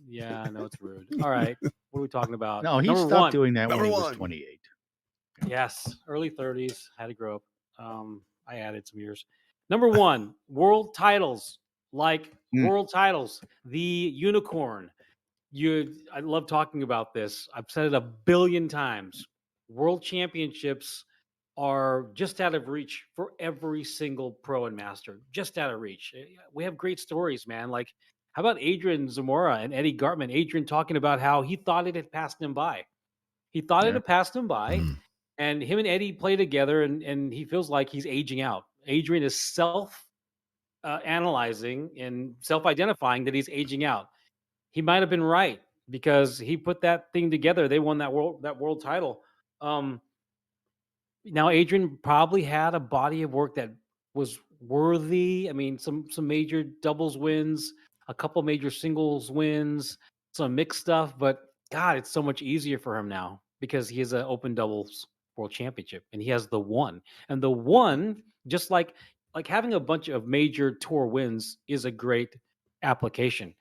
Yeah, I know it's rude. All right. What are we talking about? No, he Number stopped 1. doing that when Number he was 1. 28. Yes, early 30s. Had to grow up. I added some years. Number 1, world titles. World titles. The unicorn. I love talking about this. I've said it a billion times. World championships are just out of reach for every single pro and master. Just out of reach. We have great stories, man. Like, how about Adrian Zamora and Eddie Gartman? Adrian talking about how he thought it had passed him by. He thought it had passed him by. And him and Eddie play together, and he feels like he's aging out. Adrian is analyzing and self-identifying that he's aging out. He might have been right because he put that thing together. They won that world title. Now Adrian probably had a body of work that was worthy. I mean, some major doubles wins, a couple major singles wins, some mixed stuff. But God, it's so much easier for him now because he has an open doubles world championship and he has the one. And the one, just like having a bunch of major tour wins, is a great application.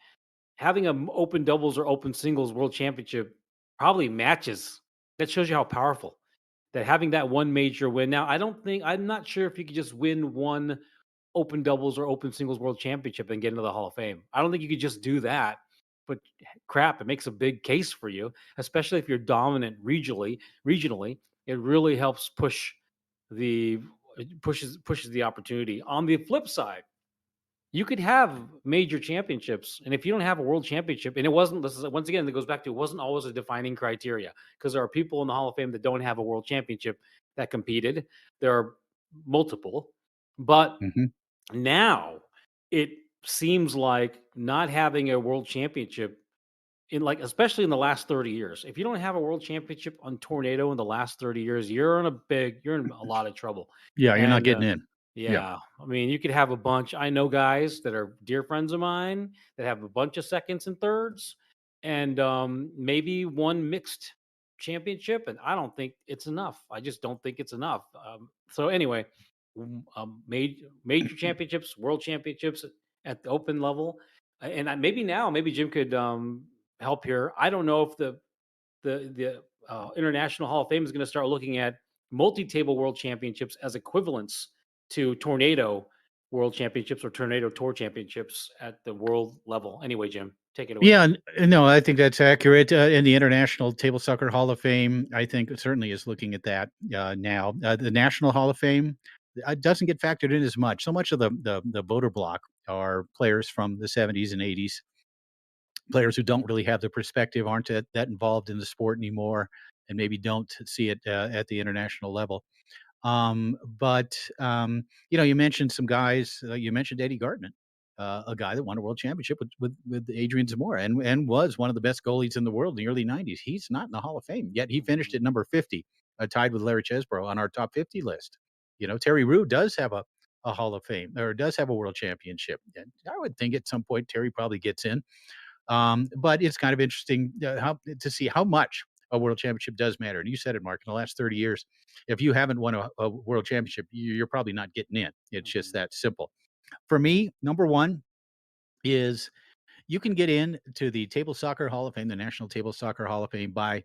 Having an open doubles or open singles world championship probably matches. That shows you how powerful that having that one major win. Now, I'm not sure if you could just win one open doubles or open singles world championship and get into the Hall of Fame. I don't think you could just do that, but crap, it makes a big case for you, especially if you're dominant regionally. It really helps pushes the opportunity. On the flip side, you could have major championships, and if you don't have a world championship, and once again, it goes back to, it wasn't always a defining criteria, because there are people in the Hall of Fame that don't have a world championship that competed. There are multiple, but now it seems like not having a world championship especially in the last 30 years, if you don't have a world championship on Tornado in the last 30 years, you're in a lot of trouble. Yeah, you're not getting in. Yeah. I mean, you could have a bunch. I know guys that are dear friends of mine that have a bunch of seconds and thirds and maybe one mixed championship. And I don't think it's enough. I just don't think it's enough. So anyway, major championships, world championships at the open level. And maybe Jim could help here. I don't know if the International Hall of Fame is going to start looking at multi-table world championships as equivalents to Tornado world championships or tornado tour championships at the world level. Anyway, Jim, take it away. Yeah, no, I think that's accurate. In the International Table Soccer Hall of Fame, I think it certainly is looking at that now. The National Hall of Fame doesn't get factored in as much. So much of the voter block are players from the 70s and 80s, players who don't really have the perspective, aren't that involved in the sport anymore, and maybe don't see it at the international level. But you mentioned some guys. You mentioned Eddie Gartman, a guy that won a world championship with Adrian Zamora and was one of the best goalies in the world in the early 90s. He's not in the Hall of Fame, yet he finished at number 50, tied with Larry Chesbrough on our top 50 list. Terry Rue does have a Hall of Fame, or does have a world championship. And I would think at some point Terry probably gets in. But it's kind of interesting to see how much a world championship does matter. And you said it, Mark, in the last 30 years, if you haven't won a world championship, you're probably not getting in. It's just that simple. For me, number one is you can get in to the Table Soccer Hall of Fame, the National Table Soccer Hall of Fame, by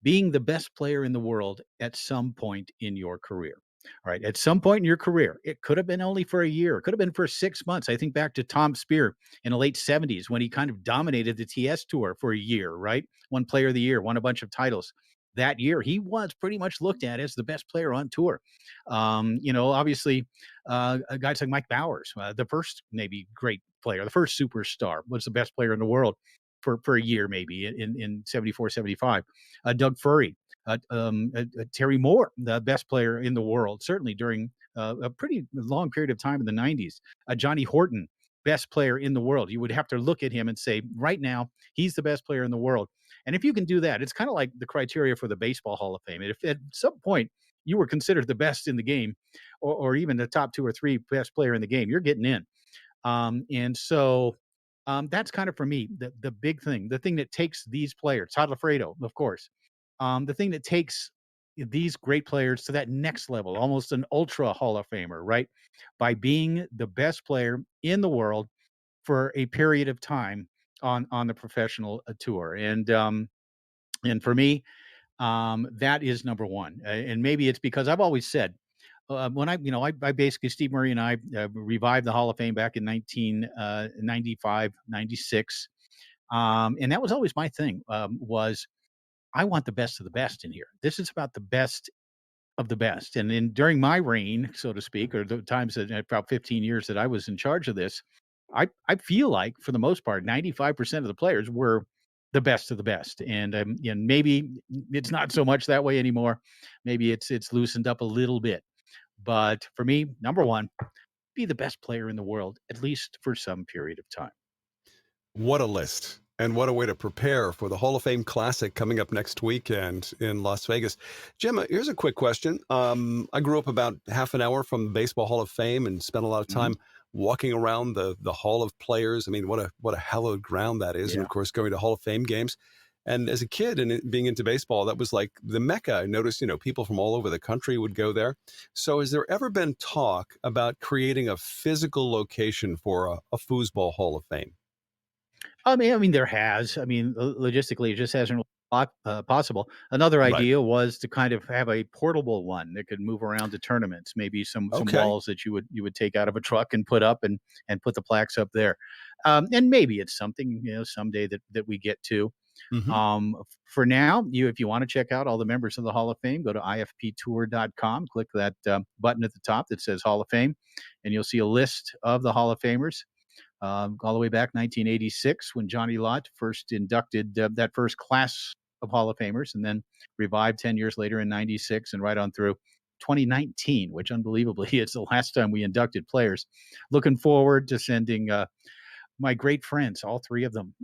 being the best player in the world at some point in your career. All right. At some point in your career, it could have been only for a year. It could have been for 6 months. I think back to Tom Spear in the late 70s when he kind of dominated the TS tour for a year, right? Won Player of the Year, won a bunch of titles. That year, he was pretty much looked at as the best player on tour. Obviously, guys like Mike Bowers, the first maybe great player, the first superstar, was the best player in the world for a year, maybe in 74, 75. Doug Furry, Terry Moore, the best player in the world, certainly during a pretty long period of time in the 90s. Johnny Horton, best player in the world. You would have to look at him and say, right now, he's the best player in the world. And if you can do that, it's kind of like the criteria for the Baseball Hall of Fame. If at some point you were considered the best in the game, or even the top 2 or 3 best player in the game, you're getting in. And so that's kind of, for me, the big thing, the thing that takes these players, Todd Lafredo, of course, the thing that takes these great players to that next level, almost an ultra Hall of Famer, right? By being the best player in the world for a period of time on the professional tour. And for me, that is number one. And maybe it's because I've always said, when I basically, Steve Murray and I revived the Hall of Fame back in 1995, 96. And that was always my thing, was I want the best of the best in here. This is about the best of the best. And during my reign, so to speak, or the times that about 15 years that I was in charge of this, I feel like for the most part, 95% of the players were the best of the best. And maybe it's not so much that way anymore. Maybe it's loosened up a little bit. But for me, number one, be the best player in the world, at least for some period of time. What a list. And what a way to prepare for the Hall of Fame Classic coming up next weekend in Las Vegas. Jim, here's a quick question. I grew up about half an hour from the Baseball Hall of Fame and spent a lot of time walking around the Hall of Players. I mean, what a hallowed ground that is. Yeah. And of course, going to Hall of Fame games. And as a kid and being into baseball, that was like the Mecca. I noticed, people from all over the country would go there. So has there ever been talk about creating a physical location for a Foosball Hall of Fame? I mean, there has. I mean, logistically, it just hasn't possible. Another idea was to kind of have a portable one that could move around to tournaments. Maybe some walls that you would take out of a truck and put up and put the plaques up there. And maybe it's something someday that we get to. Mm-hmm. For now, if you want to check out all the members of the Hall of Fame, go to ifptour.com. Click that button at the top that says Hall of Fame, and you'll see a list of the Hall of Famers. All the way back 1986 when Johnny Lott first inducted that first class of Hall of Famers, and then revived 10 years later in 96 and right on through 2019, which unbelievably is the last time we inducted players. Looking forward to sending my great friends, all 3 of them,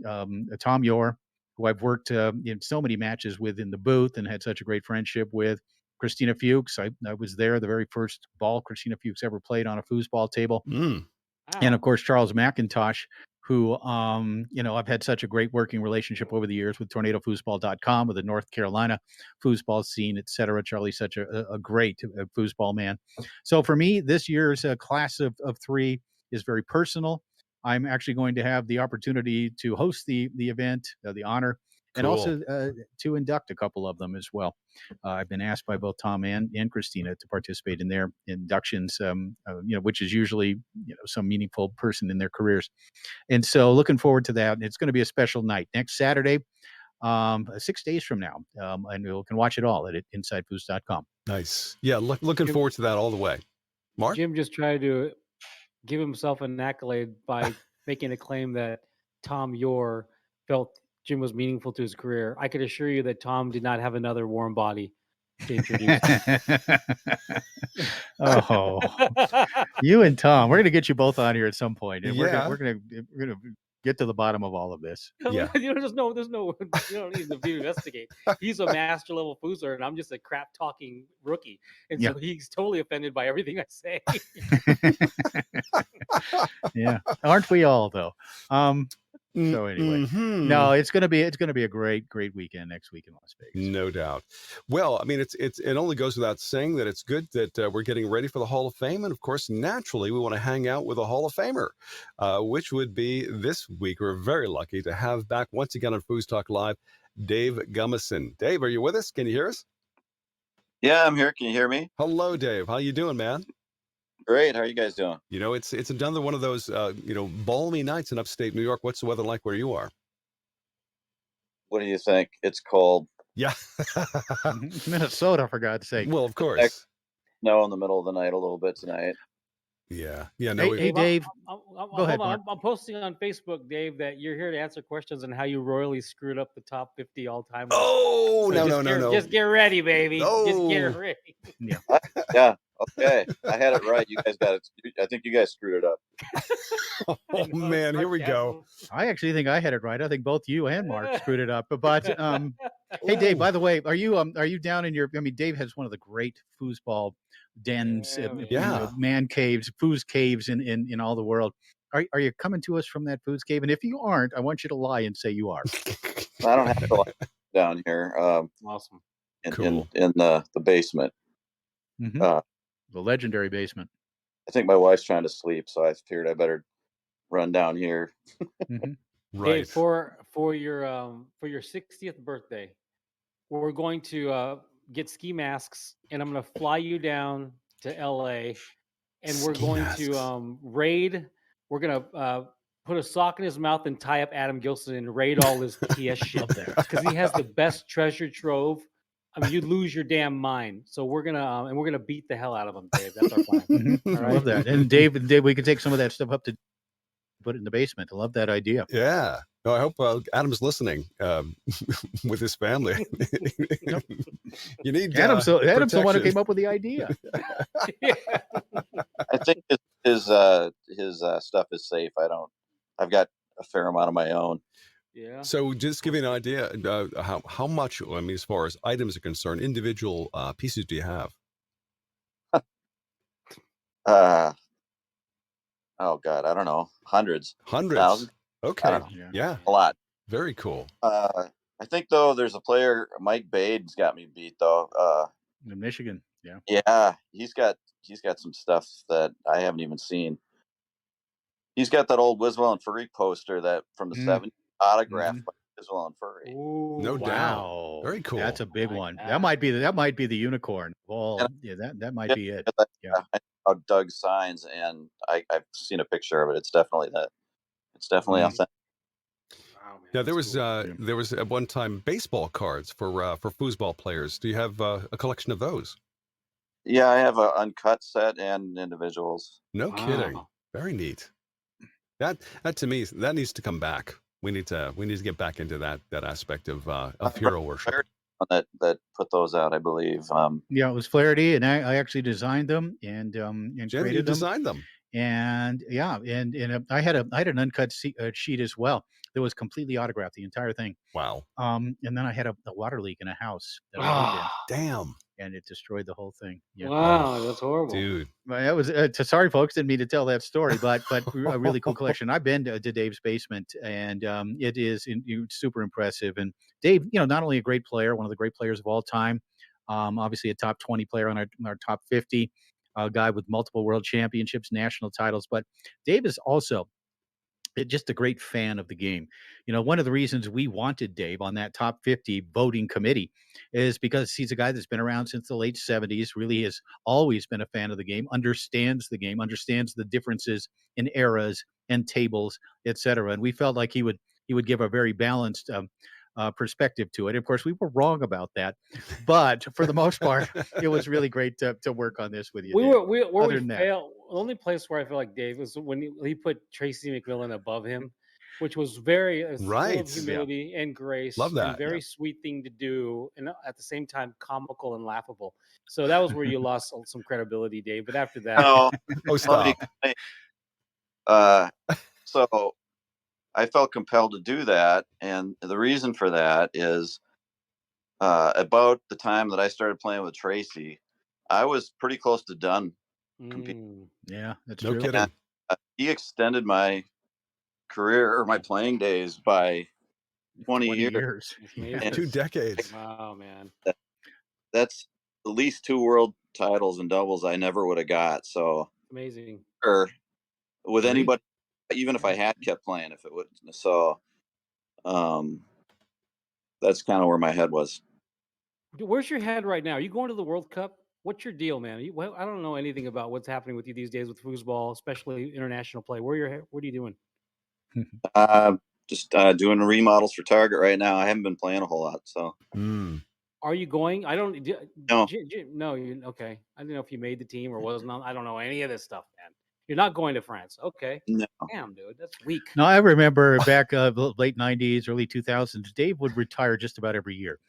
Tom Yore, who I've worked in so many matches with in the booth and had such a great friendship with. Christina Fuchs, I was there the very first ball Christina Fuchs ever played on a foosball table. And of course, Charles McIntosh, who, I've had such a great working relationship over the years with tornadofoosball.com, with the North Carolina foosball scene, et cetera. Charlie's such a great foosball man. So for me, this year's class of 3 is very personal. I'm actually going to have the opportunity to host the event, the honor, and also to induct a couple of them as well. I've been asked by both Tom and Christina to participate in their inductions, which is usually some meaningful person in their careers. And so looking forward to that. It's going to be a special night next Saturday, 6 days from now. And you can watch it all at InsideFoos.com. Nice. Yeah, looking forward to that all the way. Mark? Jim just tried to give himself an accolade by making a claim that Tom Yore felt Jim was meaningful to his career. I could assure you that Tom did not have another warm body to introduce. Oh, you and Tom, we're going to get you both on here at some point, and Yeah. we're going to get to the bottom of all of this. Yeah. there's no, you don't need to investigate. He's a master level foozer, and I'm just a crap talking rookie, and so he's totally offended by everything I say. Yeah, aren't we all though? So anyway, no, it's gonna be a great weekend next week in Las Vegas. No doubt. Well, I mean, it only goes without saying that it's good that we're getting ready for the Hall of Fame, and of course, naturally, we want to hang out with a Hall of Famer, which would be this week. We're very lucky to have back once again on FoosTalk Live, Dave Gummeson. Dave, are you with us? Can you hear us? Yeah, I'm here. Can you hear me? Hello, Dave. How you doing, man? Great. How are you guys doing? It's another one of those balmy nights in upstate New York. What's the weather like where you are? What do you think? It's cold. Yeah. Minnesota, for God's sake. Well, of course. Snow in the middle of the night a little bit tonight. Yeah. Yeah. No. Hey, Dave. Go ahead, Mark. I'm posting on Facebook, Dave, that you're here to answer questions on how you royally screwed up the top 50 all time. Oh, so no. Just get ready, baby. Just get ready. Yeah. Yeah. Okay. I had it right. You guys got it. I think you guys screwed it up. Oh man, here we go. I actually think I had it right. I think both you and Mark screwed it up. But hey, Dave, by the way, are you down in your? I mean, Dave has one of the great foosball dens, man caves, foos caves in all the world. Are you coming to us from that foos cave? And if you aren't, I want you to lie and say you are. I don't have to lie down here. Awesome. In the basement. Mm-hmm. The legendary basement. I think my wife's trying to sleep, so I figured I better run down here. Mm-hmm. Right. Hey, for your 60th birthday, we're going to get ski masks, and I'm going to fly you down to LA, and we're going to raid. We're going to put a sock in his mouth and tie up Adam Gilson and raid all his TS shit there because he has the best treasure trove. I mean, you'd lose your damn mind. So we're gonna beat the hell out of him, Dave. That's our plan. Mm-hmm. All I love that. And Dave, we can take some of that stuff up to put it in the basement. I love that idea. Yeah. No, I hope Adam's listening with his family. You need Adam's the one who came up with the idea. I think his stuff is safe. I've got a fair amount of my own. Yeah. So just give you an idea how much, I mean, as far as items are concerned, individual pieces do you have? Oh God, I don't know. Hundreds. Thousands. Okay. Yeah. A lot. Very cool. I think though there's a player, Mike Bade's got me beat though. In Michigan. Yeah. Yeah, he's got some stuff that I haven't even seen. He's got that old Wiswell and Furry poster that from the 70s autographed by Wiswell and Furry. Ooh, No doubt. Very cool. That's a big one. That might be the unicorn. Well, that might be it. Yeah. I know Doug signs, and I've seen a picture of it. It's definitely that. It's definitely authentic. Wow, man, Now there was at one time baseball cards for foosball players. Do you have a collection of those? Yeah, I have an uncut set and individuals. No kidding. Very neat. That to me, that needs to come back. We need to get back into that aspect of hero worship. That put those out, I believe. Yeah, it was Flaherty, and I actually designed them and Jen, created you them. designed them. And yeah, and I had an uncut sheet as well that was completely autographed, the entire thing. Wow. And then I had a water leak in a house that I lived in. Damn. And it destroyed the whole thing. Yeah. Wow, that's horrible, dude. That was sorry, folks, didn't mean to tell that story, but a really cool collection. I've been to Dave's basement, and it is super impressive. And Dave, not only a great player, one of the great players of all time, obviously a top 20 player on our top 50. A guy with multiple world championships, national titles. But Dave is also just a great fan of the game. One of the reasons we wanted Dave on that top 50 voting committee is because he's a guy that's been around since the late 70s, really has always been a fan of the game, understands the game, understands the differences in eras and tables, etc. And we felt like he would give a very balanced perspective to it. Of course, we were wrong about that, but for the most part, it was really great to work on this with you. We Dave. were where Other we than that. failed. The only place where I feel like Dave was when he put Tracy McMillin above him, which was very full Right. of humility and grace, Love that. and very sweet thing to do, and at the same time comical and laughable. So that was where you lost some credibility, Dave. But after that, No, Oh, stop. So I felt compelled to do that, and the reason for that is about the time that I started playing with Tracy, I was pretty close to done competing. Yeah, that's No true. kidding. He extended my career or my playing days by 20 years. Yeah. And 2 decades. wow, man, that's at least 2 world titles and doubles I never would have got. So, amazing. or with Great. anybody, even if I had kept playing, if it would. So, that's kind of where my head was. Where's your head right now? Are you going to the World Cup? What's your deal, man? Well, I don't know anything about what's happening with you these days with foosball, especially international play. What are you doing? Just doing remodels for Target right now. I haven't been playing a whole lot, so. Are you going? I don't. No. No. Okay. I didn't know if you made the team or wasn't on. I don't know any of this stuff, man. You're not going to France. Okay. No. Damn, dude, that's weak. No, I remember back the late 90s, early 2000s, Dave would retire just about every year.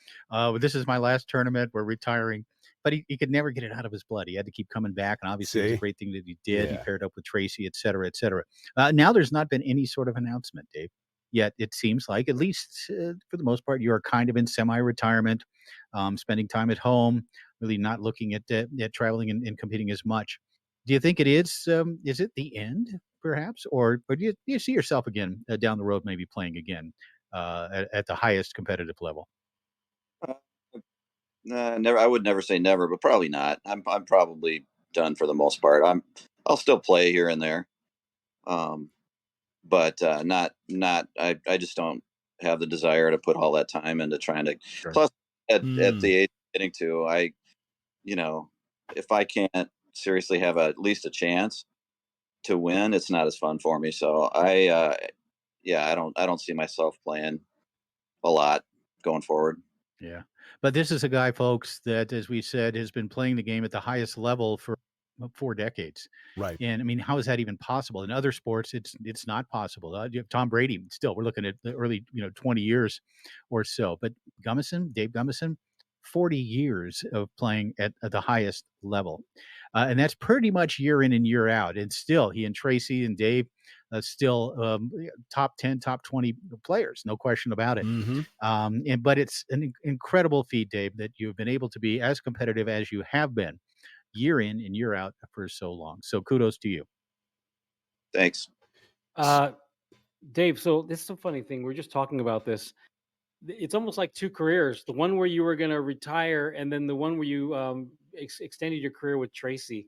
This is my last tournament. We're retiring. But he could never get it out of his blood. He had to keep coming back. And obviously, it was a great thing that he did. He Yeah. paired up with Tracy, et cetera, et cetera. Now there's not been any sort of announcement, Dave. Yet it seems like, at least for the most part, you're kind of in semi-retirement, spending time at home, really not looking at traveling and competing as much. Do you think it is? Is it the end, perhaps, or do you see yourself again down the road, maybe playing again at the highest competitive level? Never. I would never say never, but probably not. I'm probably done for the most part. I'll still play here and there, but not. I just don't have the desire to put all that time into trying to. Sure. Plus, at the age I'm getting to, if I can't seriously have at least a chance to win, it's not as fun for me. So I don't see myself playing a lot going forward. Yeah. But this is a guy, folks, that, as we said, has been playing the game at the highest level for 4 decades. Right. And I mean, how is that even possible? In other sports, it's not possible. You have Tom Brady. Still, we're looking at the early 20 years or so. But Dave Gummeson, 40 years of playing at the highest level. And that's pretty much year in and year out. And still, he and Tracy and Dave still top 10, top 20 players, no question about it. But it's an incredible feat, Dave, that you've been able to be as competitive as you have been year in and year out for so long. So kudos to you. Thanks. Dave, so this is a funny thing. We're just talking about this. It's almost like 2 careers. The one where you were going to retire, and then the one where you extended your career with Tracy.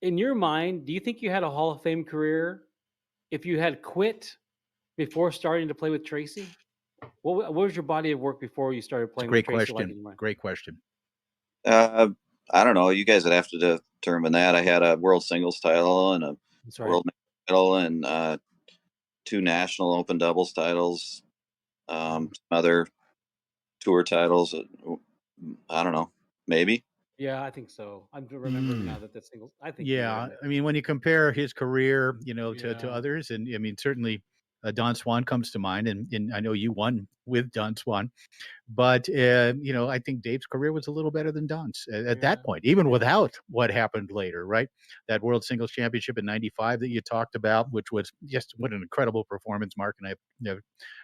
In your mind, do you think you had a Hall of Fame career if you had quit before starting to play with Tracy? What was your body of work before you started playing Great with Tracy? question. Great question. I don't know. You guys would have to determine that. I had a world singles title and a world title and 2 national open doubles titles, some other tour titles. I don't know. Maybe. Yeah, I think so. I'm remembering now that singles. I think. Yeah, I mean, when you compare his career, to others, and I mean, certainly Don Swan comes to mind, and I know you won with Don Swan, but I think Dave's career was a little better than Don's at that point, even without what happened later, right? That World Singles Championship in '95 that you talked about, which was just what an incredible performance. Mark and I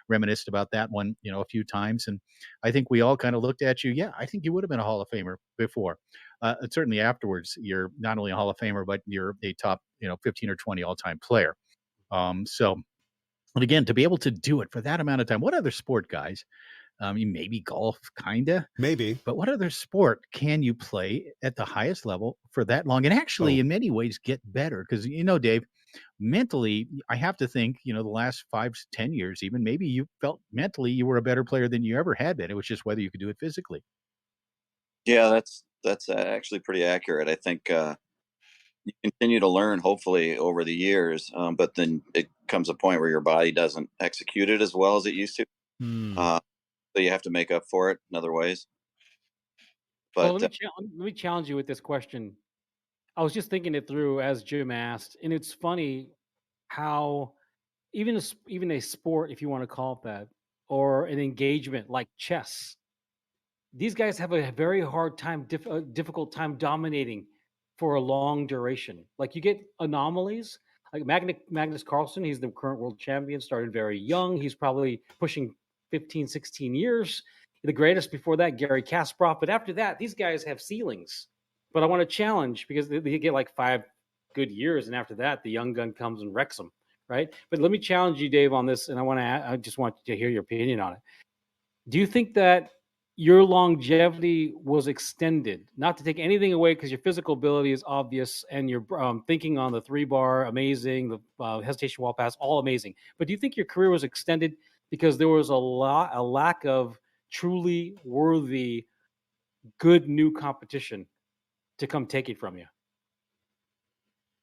reminisced about that one, a few times, and I think we all kind of looked at you. Yeah, I think you would have been a Hall of Famer before. Certainly afterwards, you're not only a Hall of Famer, but you're a top, 15 or 20 all-time player. So, and again, to be able to do it for that amount of time, what other sport, guys, Maybe golf, kinda. Maybe. But what other sport can you play at the highest level for that long and actually, in many ways, get better? Because, Dave, mentally, I have to think, the last 5, 10 years even, maybe you felt mentally you were a better player than you ever had been. It was just whether you could do it physically. Yeah, that's actually pretty accurate. I think you continue to learn, hopefully, over the years, but then it comes a point where your body doesn't execute it as well as it used to. Uh, so you have to make up for it in other ways. Well, But let me challenge you with this question. I was just thinking it through as Jim asked, and it's funny how even a sport, if you want to call it that, or an engagement like chess, these guys have a very hard time, difficult time dominating for a long duration. Like you get anomalies. Like Magnus Carlsen, he's the current world champion, started very young. He's probably pushing 15, 16 years. The greatest before that, Gary Kasparov. But after that, these guys have ceilings. But I want to challenge because they get like 5 good years, and after that, the young gun comes and wrecks them, right? But let me challenge you, Dave, on this, and I just want to hear your opinion on it. Do you think that your longevity was extended? Not to take anything away, because your physical ability is obvious, and your thinking on the 3-bar, amazing. The hesitation wall pass, all amazing. But do you think your career was extended because there was a lack of truly worthy, good new competition to come take it from you?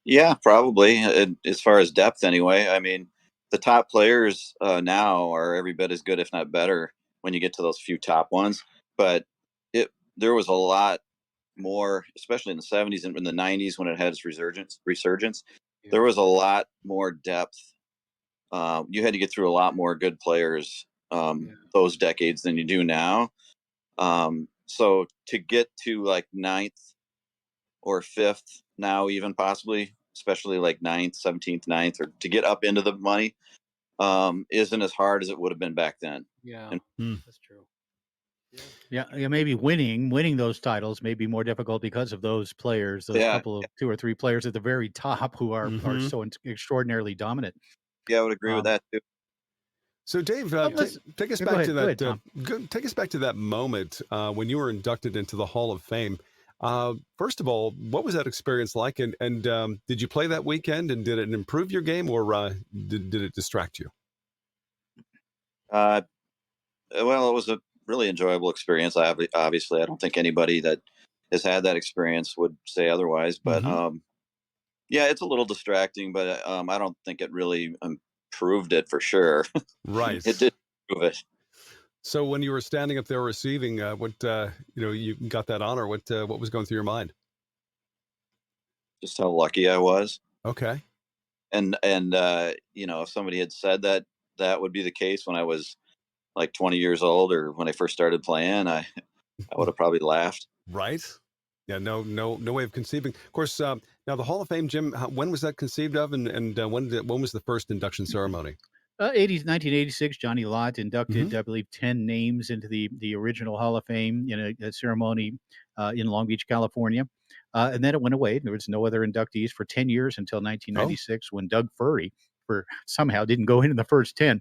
yeah, probably as far as depth, anyway. I mean, the top players now are every bit as good, if not better, when you get to those few top ones. But there was a lot more, especially in the 70s and in the 90s when it had its resurgence. Yeah. There was a lot more depth. You had to get through a lot more good players those decades than you do now. So to get to like 9th or 5th now, even possibly, especially like 9th, 17th, 9th, or to get up into the money, isn't as hard as it would have been back then. Yeah, that's true. Yeah, maybe winning those titles may be more difficult because of those players, those couple of 2 or 3 players at the very top who are so extraordinarily dominant. Yeah, I would agree with that too. So, Dave, take us Go back ahead, to go that. ahead, Tom. Take us back to that moment when you were inducted into the Hall of Fame. First of all, what was that experience like? And did you play that weekend? And did it improve your game, or did it distract you? Well, it was a really enjoyable experience. Obviously, I don't think anybody that has had that experience would say otherwise. But yeah, it's a little distracting, but I don't think it really improved it for sure. Right. It did improve it. So when you were standing up there receiving you got that honor, what was going through your mind? Just how lucky I was. Okay. And if somebody had said that would be the case when I was like 20 years old or when I first started playing, I would have probably laughed. Right. Yeah. No way of conceiving. Of course. Now the Hall of Fame, Jim. When was that conceived of, and when was the first induction ceremony? 1986, Johnny Lott inducted, I believe, 10 names into the original Hall of Fame in a ceremony in Long Beach, California. And then it went away. There was no other inductees for 10 years until 1996 when Doug Furry somehow didn't go into the first 10.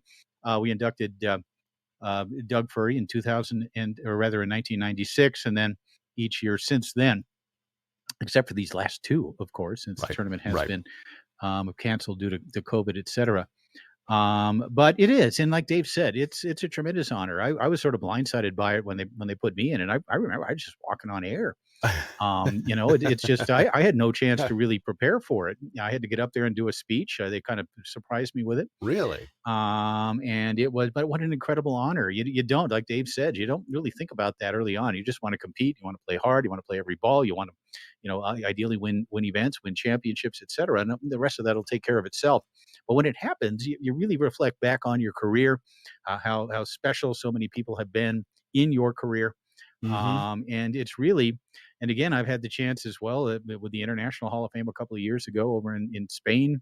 We inducted Doug Furry in 1996, and then each year since then, except for these last 2, of course, since the tournament has been canceled due to COVID, et cetera. But it is, and like Dave said, it's a tremendous honor. I was sort of blindsided by it when they put me in, and I remember I was just walking on air. It's just I had no chance to really prepare for it. I had to get up there and do a speech. They kind of surprised me with it. Really? And but what an incredible honor. You don't, like Dave said, you don't really think about that early on. You just want to compete. You want to play hard. You want to play every ball. You want to, ideally win events, win championships, et cetera. And the rest of that will take care of itself. But when it happens, you really reflect back on your career, how special so many people have been in your career. And it's really, and again, I've had the chance as well with the International Hall of Fame a couple of years ago over in Spain.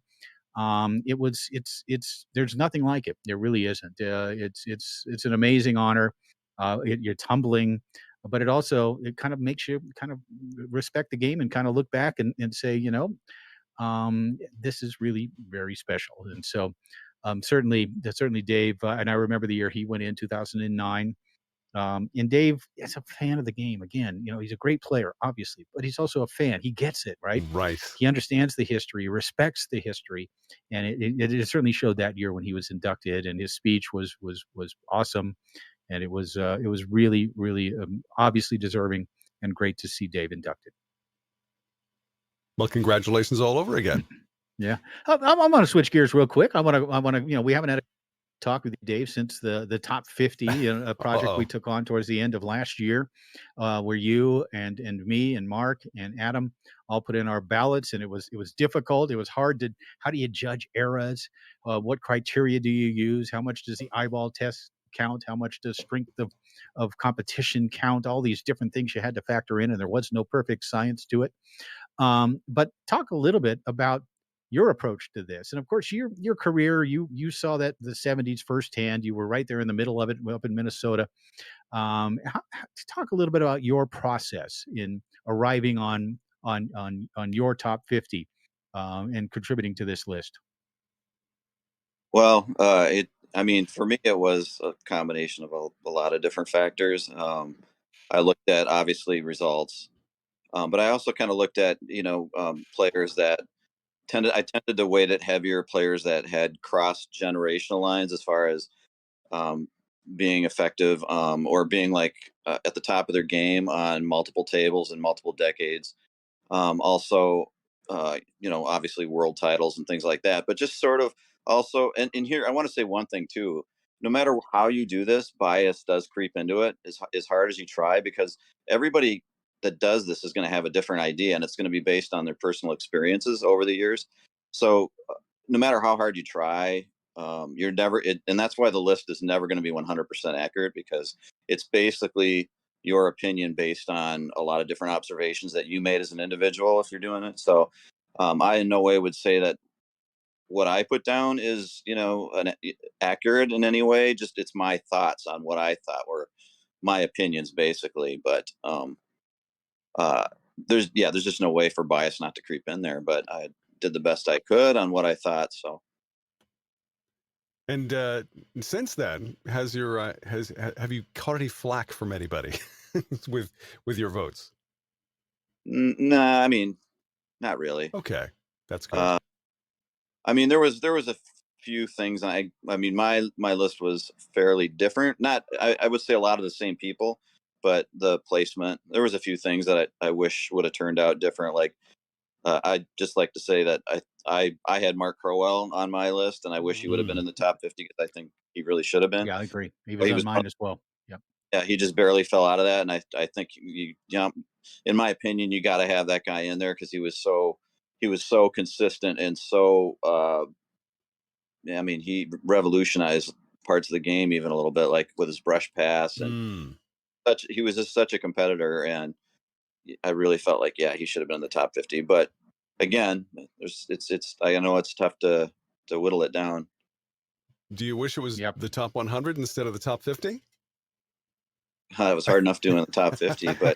There's nothing like it. There really isn't. It's an amazing honor. It's humbling, but it kind of makes you kind of respect the game and kind of look back and say, this is really very special. And so certainly Dave, and I remember the year he went in 2009. And Dave is a fan of the game. Again, he's a great player, obviously, but he's also a fan. He gets it, right? Right. He understands the history, respects the history, and it certainly showed that year when he was inducted, and his speech was awesome, and it was really, really obviously deserving and great to see Dave inducted. Well, congratulations all over again. Yeah, I'm going to switch gears real quick. I want to, we haven't had a talk with you, Dave, since the top 50, a project we took on towards the end of last year, where you and me and Mark and Adam all put in our ballots, and it was difficult. It was hard to, how do you judge eras? What criteria do you use? How much does the eyeball test count? How much does strength of competition count? All these different things you had to factor in, and there was no perfect science to it. But talk a little bit about your approach to this. And of course, your career, you saw that the 70s firsthand. You were right there in the middle of it up in Minnesota. Talk a little bit about your process in arriving on your top 50 and contributing to this list. Well, for me, it was a combination of a lot of different factors. I looked at obviously results, but I also kind of looked at, players that I tended to weight it heavier, players that had cross generational lines as far as being effective or being like at the top of their game on multiple tables and multiple decades. Also, obviously world titles and things like that, but just sort of also, and here I want to say one thing too. No matter how you do this, bias does creep into it as hard as you try, because everybody that does this is going to have a different idea, and it's going to be based on their personal experiences over the years. So no matter how hard you try, you're never, and that's why the list is never going to be 100% accurate, because it's basically your opinion based on a lot of different observations that you made as an individual if you're doing it. So I in no way would say that what I put down is, accurate in any way. Just it's my thoughts on what I thought were my opinions, basically. But there's just no way for bias not to creep in there. But I did the best I could on what I thought. So. And since then, have you caught any flack from anybody with your votes? Nah, not really. Okay, that's good. There was a few things. My list was fairly different. I would say a lot of the same people, but the placement, there was a few things that I wish would have turned out different. Like I'd just like to say that I had Mark Crowell on my list, and I wish he would have been in the top 50, because I think he really should have been. Yeah, I agree. He was on mine as well. Yep. Yeah, he just barely fell out of that, and I think in my opinion, you got to have that guy in there, because he was so consistent and so he revolutionized parts of the game even a little bit, like with his brush pass, and he was just such a competitor, and I really felt like, he should have been in the top 50. But again, I know it's tough to whittle it down. Do you wish it was the top 100 instead of the top 50? It was hard enough doing the top 50, but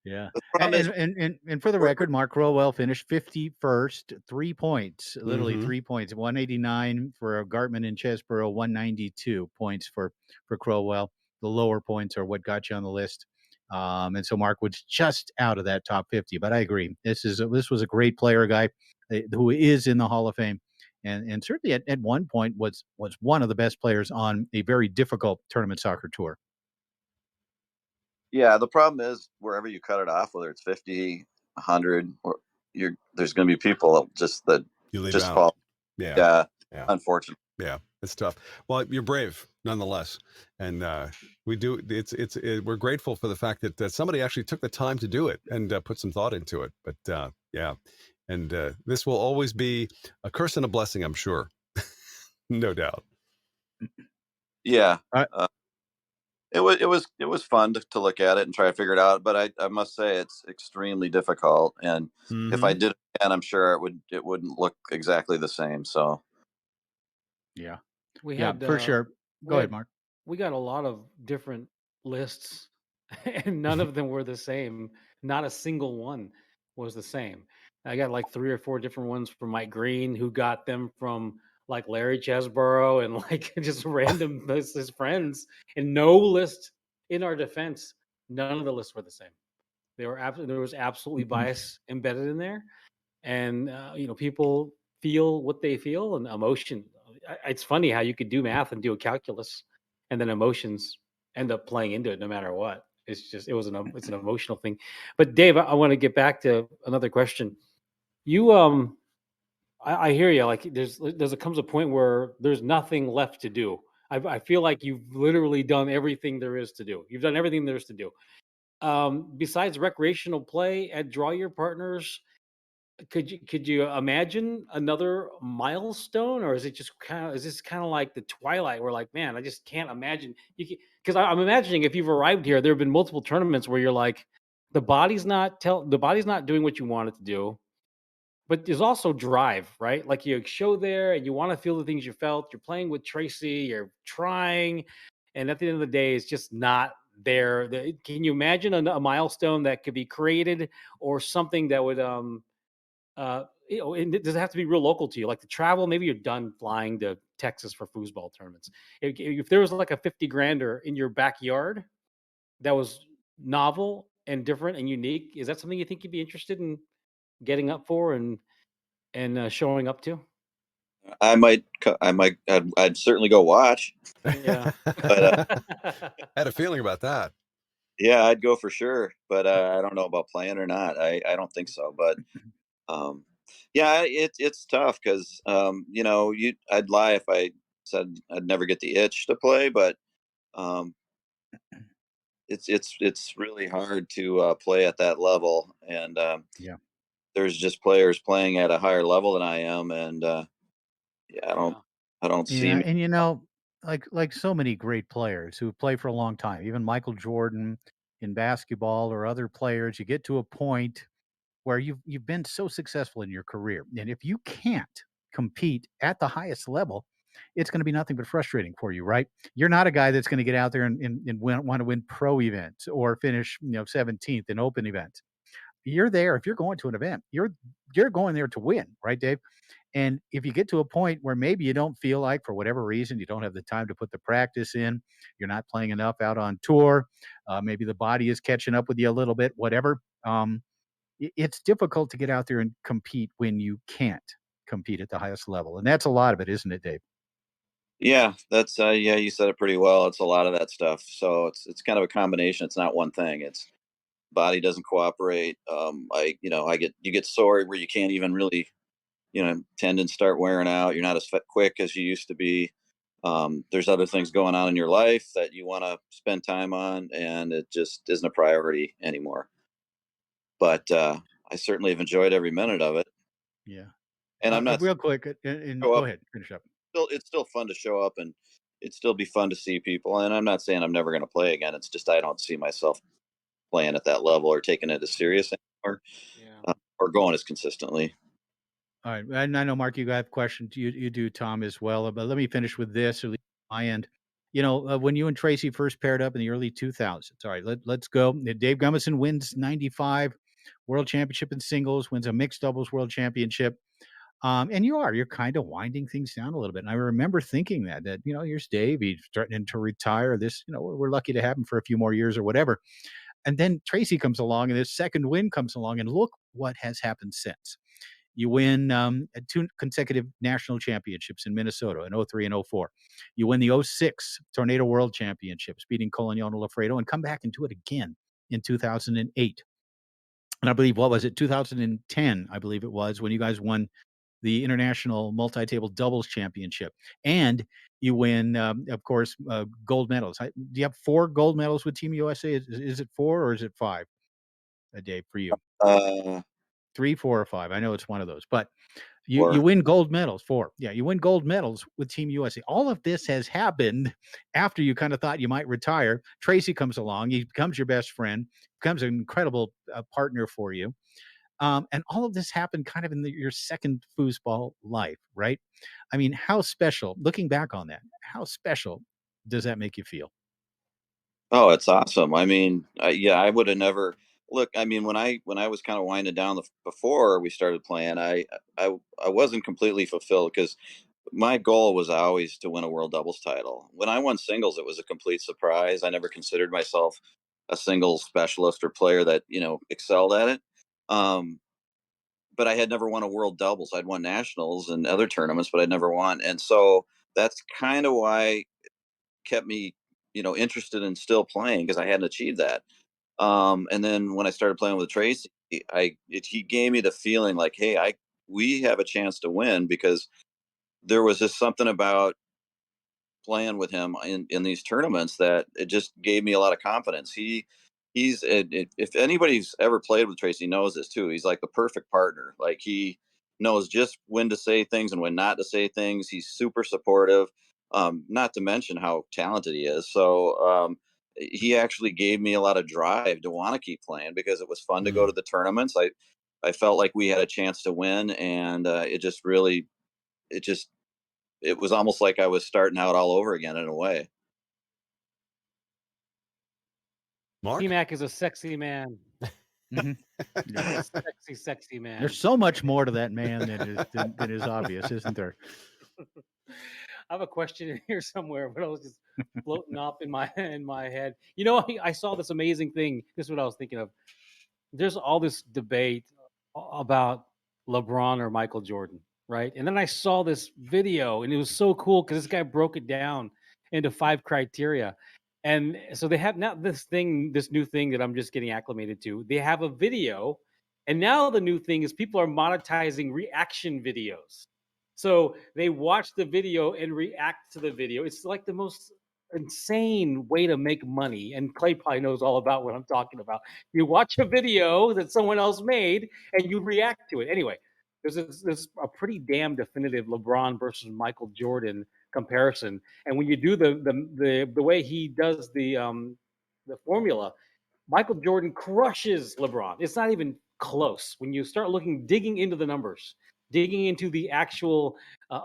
yeah. And for the record, Mark Crowell finished 51st, 3 points, literally 3 points, 189 for Gartman and Chesborough, 192 points for Crowell. The lower points are what got you on the list. And so Mark was just out of that top 50, but I agree. This was a great player, guy who is in the Hall of Fame. And certainly at one point was one of the best players on a very difficult tournament soccer tour. Yeah, the problem is wherever you cut it off, whether it's 50, 100, or there's going to be people that you leave just out. Fall. Yeah. Unfortunately. Yeah, it's tough. Well, you're brave nonetheless, and we do. We're grateful for the fact that somebody actually took the time to do it and put some thought into it. But and this will always be a curse and a blessing, I'm sure, no doubt. Yeah. It was fun to look at it and try to figure it out, but I must say it's extremely difficult, and if I did it again, I'm sure it wouldn't look exactly the same. So yeah, we had for sure. Go ahead, Mark. We got a lot of different lists, and none of them were the same. Not a single one was the same. I got like 3 or 4 different ones from Mike Green, who got them from like Larry Chesborough and like just random his friends, and no list in our defense. None of the lists were the same. There was absolutely bias embedded in there, and people feel what they feel and emotion. It's funny how you could do math and do a calculus, and then emotions end up playing into it no matter what. It's an emotional thing. But Dave, I want to get back to another question. You I hear you. Like comes a point where there's nothing left to do. I feel like you've literally done everything there is to do. You've done everything there is to do. Besides recreational play at Draw Your Partners, could you imagine another milestone, or is this kind of like the twilight where like, man, I just can't imagine because I'm imagining if you've arrived here, there have been multiple tournaments where you're like, the body's not doing what you want it to do, but there's also drive, right? Like you show there and you want to feel the things you felt. You're playing with Tracy, you're trying, and at the end of the day, it's just not there. Can you imagine a milestone that could be created, or something that would does it have to be real local to you? Like the travel, maybe you're done flying to Texas for foosball tournaments. If there was like a 50 grander in your backyard that was novel and different and unique, is that something you think you'd be interested in getting up for and showing up to? I'd certainly go watch. Yeah. But had a feeling about that. Yeah, I'd go for sure, but I don't know about playing or not. I don't think so, but yeah, it's tough because I'd lie if I said I'd never get the itch to play, but um, it's really hard to play at that level, and Yeah. there's just players playing at a higher level than I am, and yeah, I don't see Yeah, me. and like so many great players who play for a long time, even Michael Jordan in basketball or other players, you get to a point where you've been so successful in your career, and if you can't compete at the highest level, it's going to be nothing but frustrating for you, right? You're not a guy that's going to get out there and want to win pro events or finish 17th in open events. You're there if you're going to an event. You're going there to win, right, Dave? And if you get to a point where maybe you don't feel like, for whatever reason, you don't have the time to put the practice in, you're not playing enough out on tour, maybe the body is catching up with you a little bit, whatever. It's difficult to get out there and compete when you can't compete at the highest level. And that's a lot of it, isn't it, Dave? Yeah, that's yeah, you said it pretty well. It's a lot of that stuff. So it's kind of a combination. It's not one thing. It's body doesn't cooperate. You get sore where you can't even really, tendons start wearing out. You're not as quick as you used to be. There's other things going on in your life that you want to spend time on, and it just isn't a priority anymore. But I certainly have enjoyed every minute of it. Yeah. And I'm not Real quick, and show go up. ahead, finish up. It's still fun to show up, and it'd still be fun to see people. And I'm not saying I'm never going to play again. It's just I don't see myself playing at that level or taking it as serious anymore, or going as consistently. All right. And I know, Mark, you have questions. You do, Tom, as well. But let me finish with this, at least on my end. When you and Tracy first paired up in the early 2000s, all right, let's go. Dave Gummeson wins 95 World Championship in singles, wins a mixed doubles World Championship. And you're kind of winding things down a little bit. And I remember thinking that, here's Dave, he's threatening to retire. We're lucky to have him for a few more years or whatever. And then Tracy comes along and his second win comes along, and look what has happened since. You win 2 consecutive national championships in Minnesota in 03 and 04. You win the 06 Tornado World Championships, beating Colignano Lafredo, and come back and do it again in 2008. And I believe, what was it, 2010, I believe it was, when you guys won the International Multi-Table Doubles Championship. And you win, of course, gold medals. Do you have 4 gold medals with Team USA? Is it 4 or is it 5 a day for you? 3, 4, or 5. I know it's one of those. But you win gold medals. 4. Yeah, you win gold medals with Team USA. All of this has happened after you kind of thought you might retire. Tracy comes along. He becomes your best friend, becomes an incredible partner for you. And all of this happened kind of in your second foosball life, right? I mean, how special, looking back on that, how special does that make you feel? Oh, it's awesome. I mean, I would have never look. I mean, when I was kind of winding down before we started playing, I wasn't completely fulfilled because my goal was always to win a world doubles title. When I won singles, it was a complete surprise. I never considered myself a singles specialist or player that, excelled at it. But I had never won a world doubles. I'd won nationals and other tournaments, but I'd never won. And so that's kind of why kept me, interested in still playing, because I hadn't achieved that. And then when I started playing with Tracy, he gave me the feeling like, hey, we have a chance to win, because there was just something about playing with him in these tournaments that it just gave me a lot of confidence. If anybody's ever played with Tracy knows this too. He's like the perfect partner. Like, he knows just when to say things and when not to say things. He's super supportive. Not to mention how talented he is. So he actually gave me a lot of drive to want to keep playing, because it was fun to go to the tournaments. I felt like we had a chance to win, and it was almost like I was starting out all over again in a way. Mark? T-Mac is a sexy man. Sexy man. There's so much more to that man than is obvious, isn't there? I have a question in here somewhere, but I was just floating up in my head. I saw this amazing thing. This is what I was thinking of. There's all this debate about LeBron or Michael Jordan, right? And then I saw this video, and it was so cool because this guy broke it down into 5 criteria. And so they have now this new thing that I'm just getting acclimated to. They have a video, and now the new thing is people are monetizing reaction videos. So they watch the video and react to the video. It's like the most insane way to make money. And Clay probably knows all about what I'm talking about. You watch a video that someone else made and you react to it. Anyway, there's a pretty damn definitive LeBron versus Michael Jordan comparison. And when you do the way he does the formula, Michael Jordan crushes LeBron. It's not even close. When you start digging into the numbers, digging into the actual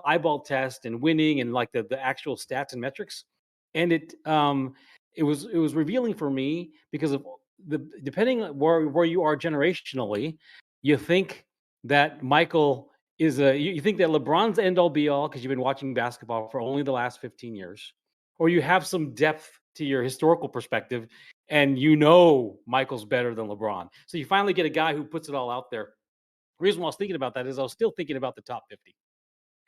eyeball test and winning and like the actual stats and metrics, and it was revealing for me, because of depending on where you are generationally, you think that Michael is you think that LeBron's end all be all because you've been watching basketball for only the last 15 years, or you have some depth to your historical perspective, and Michael's better than LeBron. So you finally get a guy who puts it all out there. The reason why I was thinking about that is I was still thinking about the top 50.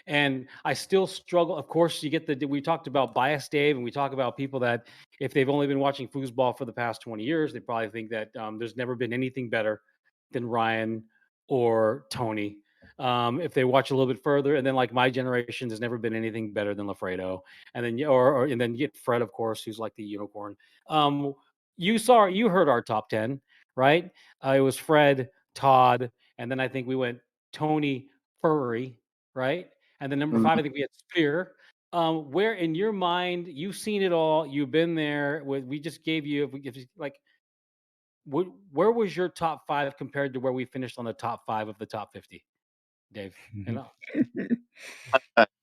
And I still struggle. Of course, we talked about bias, Dave, and we talk about people that if they've only been watching foosball for the past 20 years, they probably think that there's never been anything better than Ryan or Tony. If they watch a little bit further, and then like my generation, there's never been anything better than Lafredo. And then and then you get Fred, of course, who's like the unicorn. You heard our top 10, right? It was Fred, Todd, and then I think we went Tony, Furry, right? And then number 5, I think we had Spear. Where in your mind, you've seen it all, you've been there. We just gave you, where was your top 5 compared to where we finished on the top 5 of the top 50, Dave?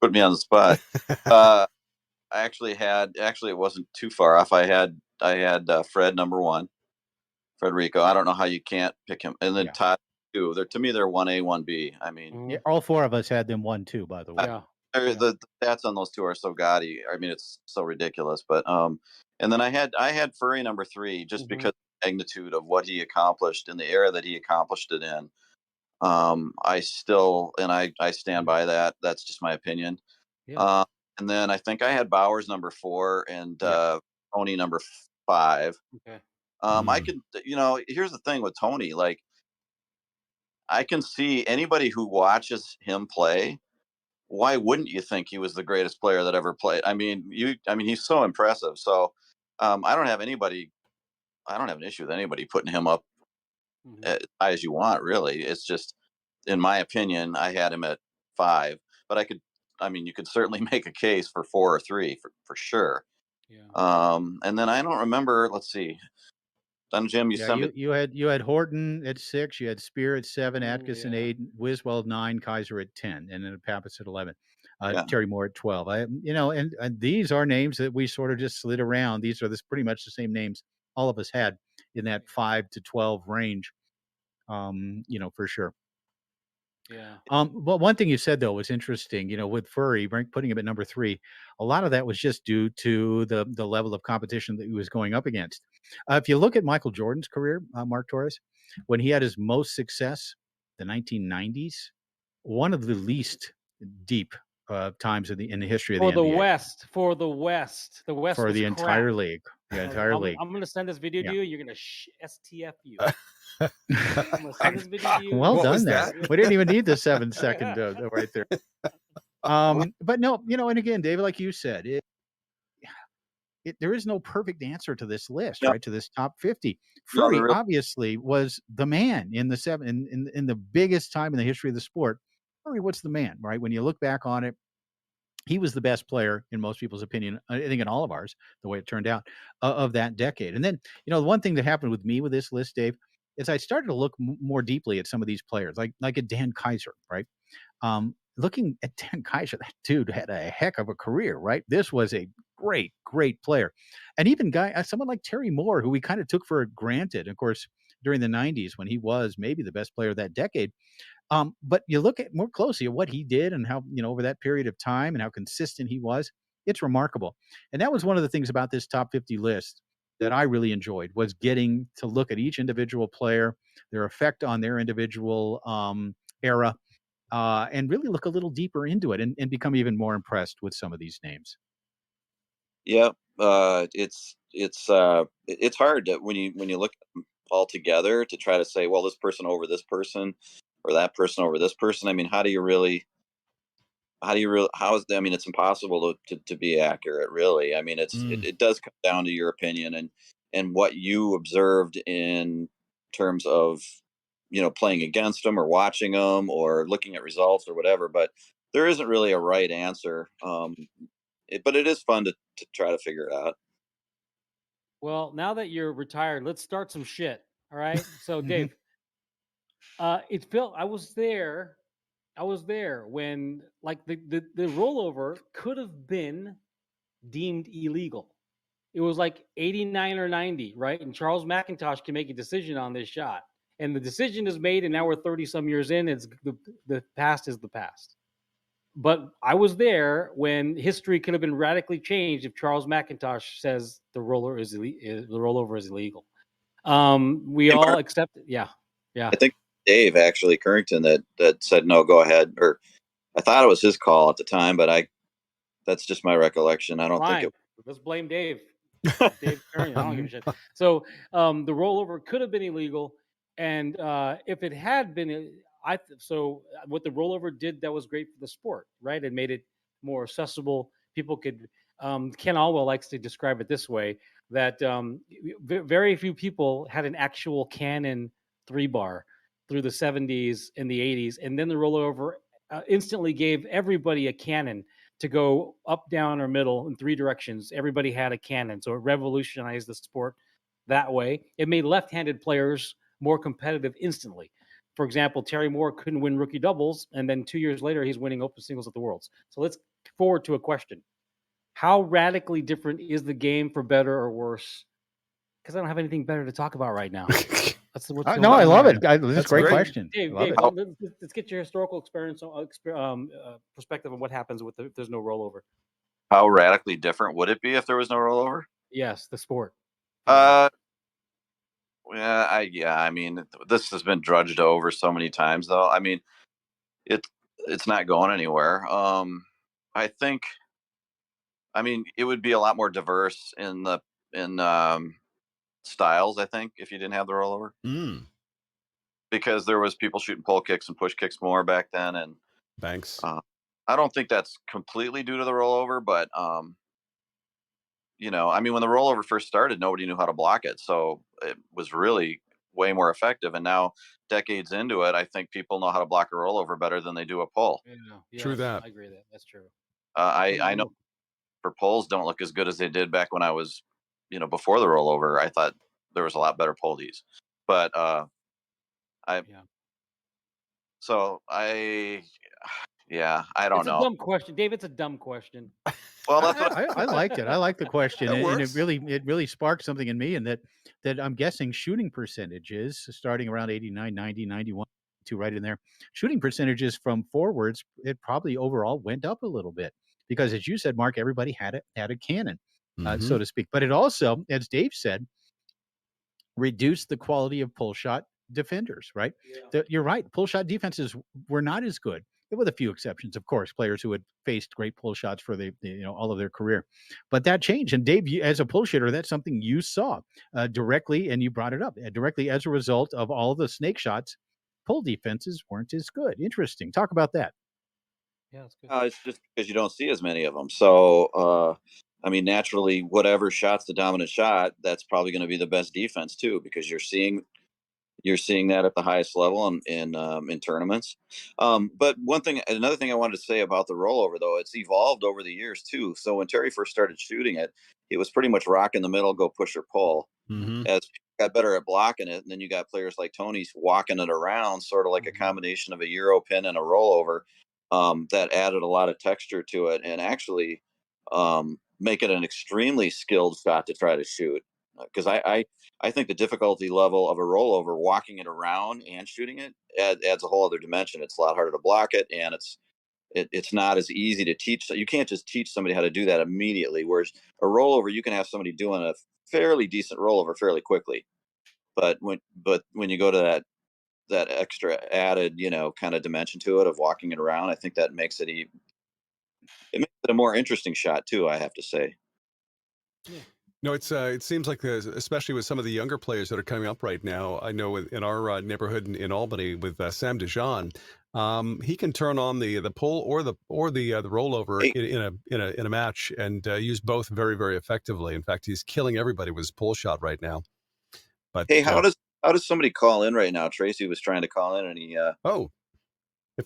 Put me on the spot. Actually, it wasn't too far off. I had Fred number 1, Frederico. I don't know how you can't pick him. And then Todd 2. To me, they're 1A, 1B. I mean, yeah, all 4 of us had them 1 2, by the way. The stats on those 2 are so gaudy. I mean, it's so ridiculous. But and then I had Furry number 3, just because of the magnitude of what he accomplished in the era that he accomplished it in. I stand by that. That's just my opinion. Yeah. And then I think I had Bowers number 4 and Tony number 5. Okay. I could, here's the thing with Tony, like, I can see anybody who watches him play. Why wouldn't you think he was the greatest player that ever played? I mean, he's so impressive. So I don't have an issue with anybody putting him up as high as you want, really. It's just, in my opinion, I had him at 5, but you could certainly make a case for 4 or 3 for sure. Yeah. And then I don't remember, let's see. Jim, you had Horton at 6, you had Spear at 7, Atkinson 8, Wiswell 9, Kaiser at 10, and then Pappas at 11. Terry Moore at 12. And these are names that we sort of just slid around. These are pretty much the same names all of us had in that 5 to 12 range. For sure. Yeah. Well, one thing you said though was interesting. With Furry putting him at number 3, a lot of that was just due to the level of competition that he was going up against. If you look at Michael Jordan's career, Mark Torres, when he had his most success, the 1990s, one of the least deep times in the history of For the the NBA West, the West for was the crap. entire league. The entire league. I'm gonna send this video Yeah. to you. You're gonna STF you. I'm gonna send this video to you. Well What done was there. that? We didn't even need the 7-second right there. But no, and again, David, like you said, there is no perfect answer to this list, No. right? To this top 50. No, Furry there really- obviously was the man in the biggest time in the history of the sport. Furry, what's the man, right? When you look back on it, he was the best player in most people's opinion. I think in all of ours, the way it turned out of that decade. And then, the one thing that happened with me with this list, Dave, is I started to look more deeply at some of these players, like a Dan Kaiser, right? Looking at Dan Kaiser, that dude had a heck of a career, right? This was a great, great player. And even someone like Terry Moore, who we kind of took for granted, of course, during the 90s when he was maybe the best player of that decade. But you look at more closely at what he did and how, over that period of time and how consistent he was, it's remarkable. And that was one of the things about this top 50 list that I really enjoyed, was getting to look at each individual player, their effect on their individual era, and really look a little deeper into it and become even more impressed with some of these names. Yeah, it's hard when you look at them all together to try to say, well, this person over this person or that person over this person. I mean, how is I mean, it's impossible to be accurate, really. I mean, it does come down to your opinion and what you observed in terms of, playing against them or watching them or looking at results or whatever. But there isn't really a right answer. But it is fun to try to figure it out. Well, now that you're retired, let's start some shit. All right. So, Dave, it felt I was there when like the rollover could have been deemed illegal. It was like 89 or 90, right? And Charles McIntosh can make a decision on this shot. And the decision is made, and now we're 30 some years in. It's the past is the past. But I was there when history could have been radically changed if Charles McIntosh says the rollover is illegal. We all accept it. Yeah. I think Dave actually Currington that said no, go ahead. Or I thought it was his call at the time, but that's just my recollection. I don't think it. Let's blame Dave. Dave Currington. I don't give a shit. So the rollover could have been illegal, and if it had been, so what the rollover did that was great for the sport, right? It made it more accessible. People could. Ken Alwell likes to describe it this way: that very few people had an actual Canon 3-bar through the 70s and the 80s, and then the rollover instantly gave everybody a Canon to go up, down, or middle in 3 directions. Everybody had a Canon, so it revolutionized the sport that way. It made left-handed players more competitive instantly. For example, Terry Moore couldn't win rookie doubles, and then 2 years later, he's winning open singles at the Worlds. So let's forward to a question. How radically different is the game, for better or worse? Because I don't have anything better to talk about right now. That's what's No, I love it. That's a great question. Dave, Love let's get your historical experience, perspective on what happens if there's no rollover. How radically different would it be if there was no rollover? Yes, the sport. I mean, this has been drudged over so many times, though. I mean, it's not going anywhere. I think. I mean, it would be a lot more diverse in styles, I think, if you didn't have the rollover. Because there was people shooting pole kicks and push kicks more back then, and Banks. I don't think that's completely due to the rollover, but I mean, when the rollover first started, nobody knew how to block it, so it was really way more effective. And now, decades into it, I think people know how to block a rollover better than they do a pull. Yeah, True that. I agree with that. That's true. I know for pulls don't look as good as they did back when I was, before the rollover. I thought there was a lot better pulleys, but I don't know. It's a dumb question, Dave. It's a dumb question. Well, that's what I liked it. I like the question, That and works. it really sparked something in me, and that I'm guessing shooting percentages starting around 89, 90, 91, 22 right in there. Shooting percentages from forwards, it probably overall went up a little bit because, as you said, Mark, everybody had a cannon, so to speak. But it also, as Dave said, reduced the quality of pull shot defenders, right? You're right. Pull shot defenses were not as good, with a few exceptions, of course, players who had faced great pull shots for all of their career. But that changed. And Dave, as a pull shitter, that's something you saw directly, and you brought it up directly as a result of all the snake shots. Pull defenses weren't as good. Interesting. Talk about that. Yeah, that's good. It's just because you don't see as many of them. So, I mean, naturally, whatever shot's the dominant shot, that's probably going to be the best defense too, because you're seeing that at the highest level in tournaments. But another thing I wanted to say about the rollover, though, it's evolved over the years too. So when Terry first started shooting it, it was pretty much rock in the middle, go push or pull. As people got better at blocking it, and then you got players like Tony's walking it around, sort of like a combination of a Euro pin and a rollover. That added a lot of texture to it, and actually make it an extremely skilled shot to try to shoot. Because I think the difficulty level of a rollover, walking it around and shooting it, adds a whole other dimension. It's a lot harder to block it, and it's not as easy to teach. So you can't just teach somebody how to do that immediately. Whereas a rollover, you can have somebody doing a fairly decent rollover fairly quickly. But when you go to that extra added, kind of dimension to it of walking it around, I think that makes it a more interesting shot too, I have to say. No, it seems like especially with some of the younger players that are coming up right now. I know in our neighborhood in Albany with Sam DeJean, he can turn on the pull or the rollover in a match and use both very, very effectively. In fact, he's killing everybody with his pull shot right now. But hey, how does somebody call in right now? Tracy was trying to call in, and he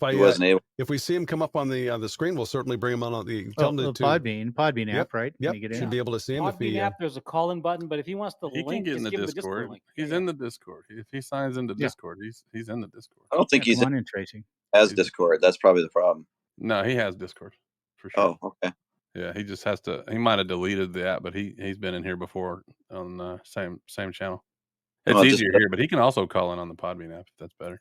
wasn't able. If we see him come up on the screen, we'll certainly bring him on the Podbean app, right? Yep, should be able to see him. Podbean app, there's a call-in button, but if he wants the he link, can get in the just Discord. Link. He's in the Discord. If he signs into Discord, he's in the Discord. I don't think he's in Tracy. Has Discord. That's probably the problem. No, he has Discord for sure. Oh, okay. Yeah, he just has to. He might have deleted the app, but he's been in here before on the same channel. It's easier here, but he can also call in on the Podbean app if that's better.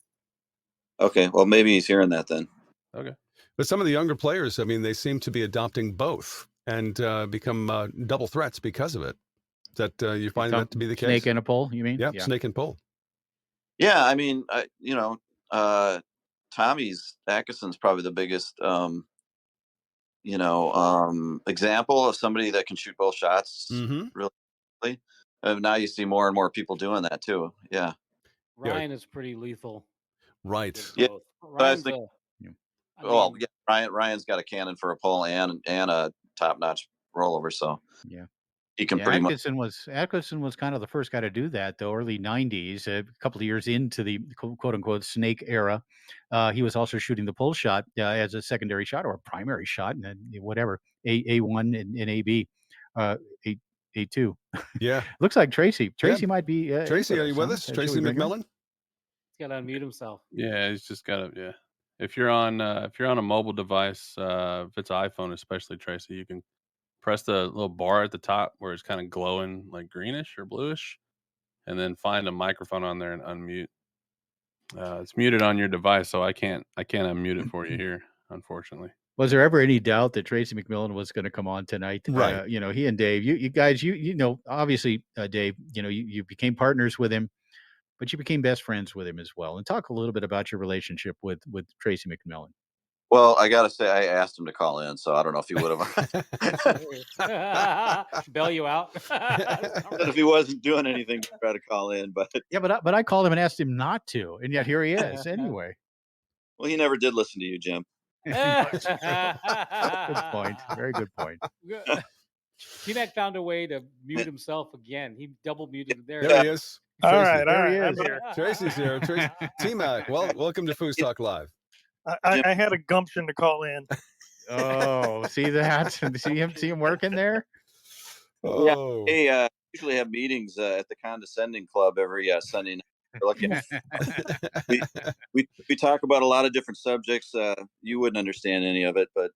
Okay, well, maybe he's hearing that then. Okay. But some of the younger players, I mean, they seem to be adopting both and become double threats because of it. That you find that to be the case? Snake and a pull, you mean? Yep, yeah, snake and pull. Yeah, I mean, Tommy's Atkinson's probably the biggest, example of somebody that can shoot both shots really. Now you see more and more people doing that too. Yeah. Ryan is pretty lethal. Right. Yeah. Ryan's Ryan's got a cannon for a pull and a top-notch rollover, so yeah, he can pretty much. Atkinson was kind of the first guy to do that, though. Early '90s, a couple of years into the quote-unquote snake era, he was also shooting the pull shot as a secondary shot or a primary shot, and whatever A1 and AB, A2. Yeah, looks like Tracy. Tracy might be. Tracy, are you with us? Tracy McMillin. He's got to unmute himself. Yeah, he's just got to. Yeah, if you're on a mobile device, if it's iPhone especially, Tracy, you can press the little bar at the top where it's kind of glowing like greenish or bluish, and then find a microphone on there and unmute. It's muted on your device, so I can't unmute it for you here, unfortunately. Was there ever any doubt that Tracy McMillin was going to come on tonight? Right. He and Dave, you guys, obviously, Dave, you became partners with him, but you became best friends with him as well. And talk a little bit about your relationship with Tracy McMillin. Well, I got to say, I asked him to call in, so I don't know if he would have. Bail you out. If he wasn't doing anything to try to call in, but yeah, but I called him and asked him not to, and yet here he is anyway. Well, he never did listen to you, Jim. Good point. Very good point. T-Mac found a way to mute himself again. He double muted there. There he is. All right. I'm here. Tracy's here. T-Mac, welcome to FoosTalk Live. I had a gumption to call in. Oh, see that? See him working there? Oh. Yeah. Hey, usually have meetings at the Condescending Club every Sunday night. We talk about a lot of different subjects. You wouldn't understand any of it, but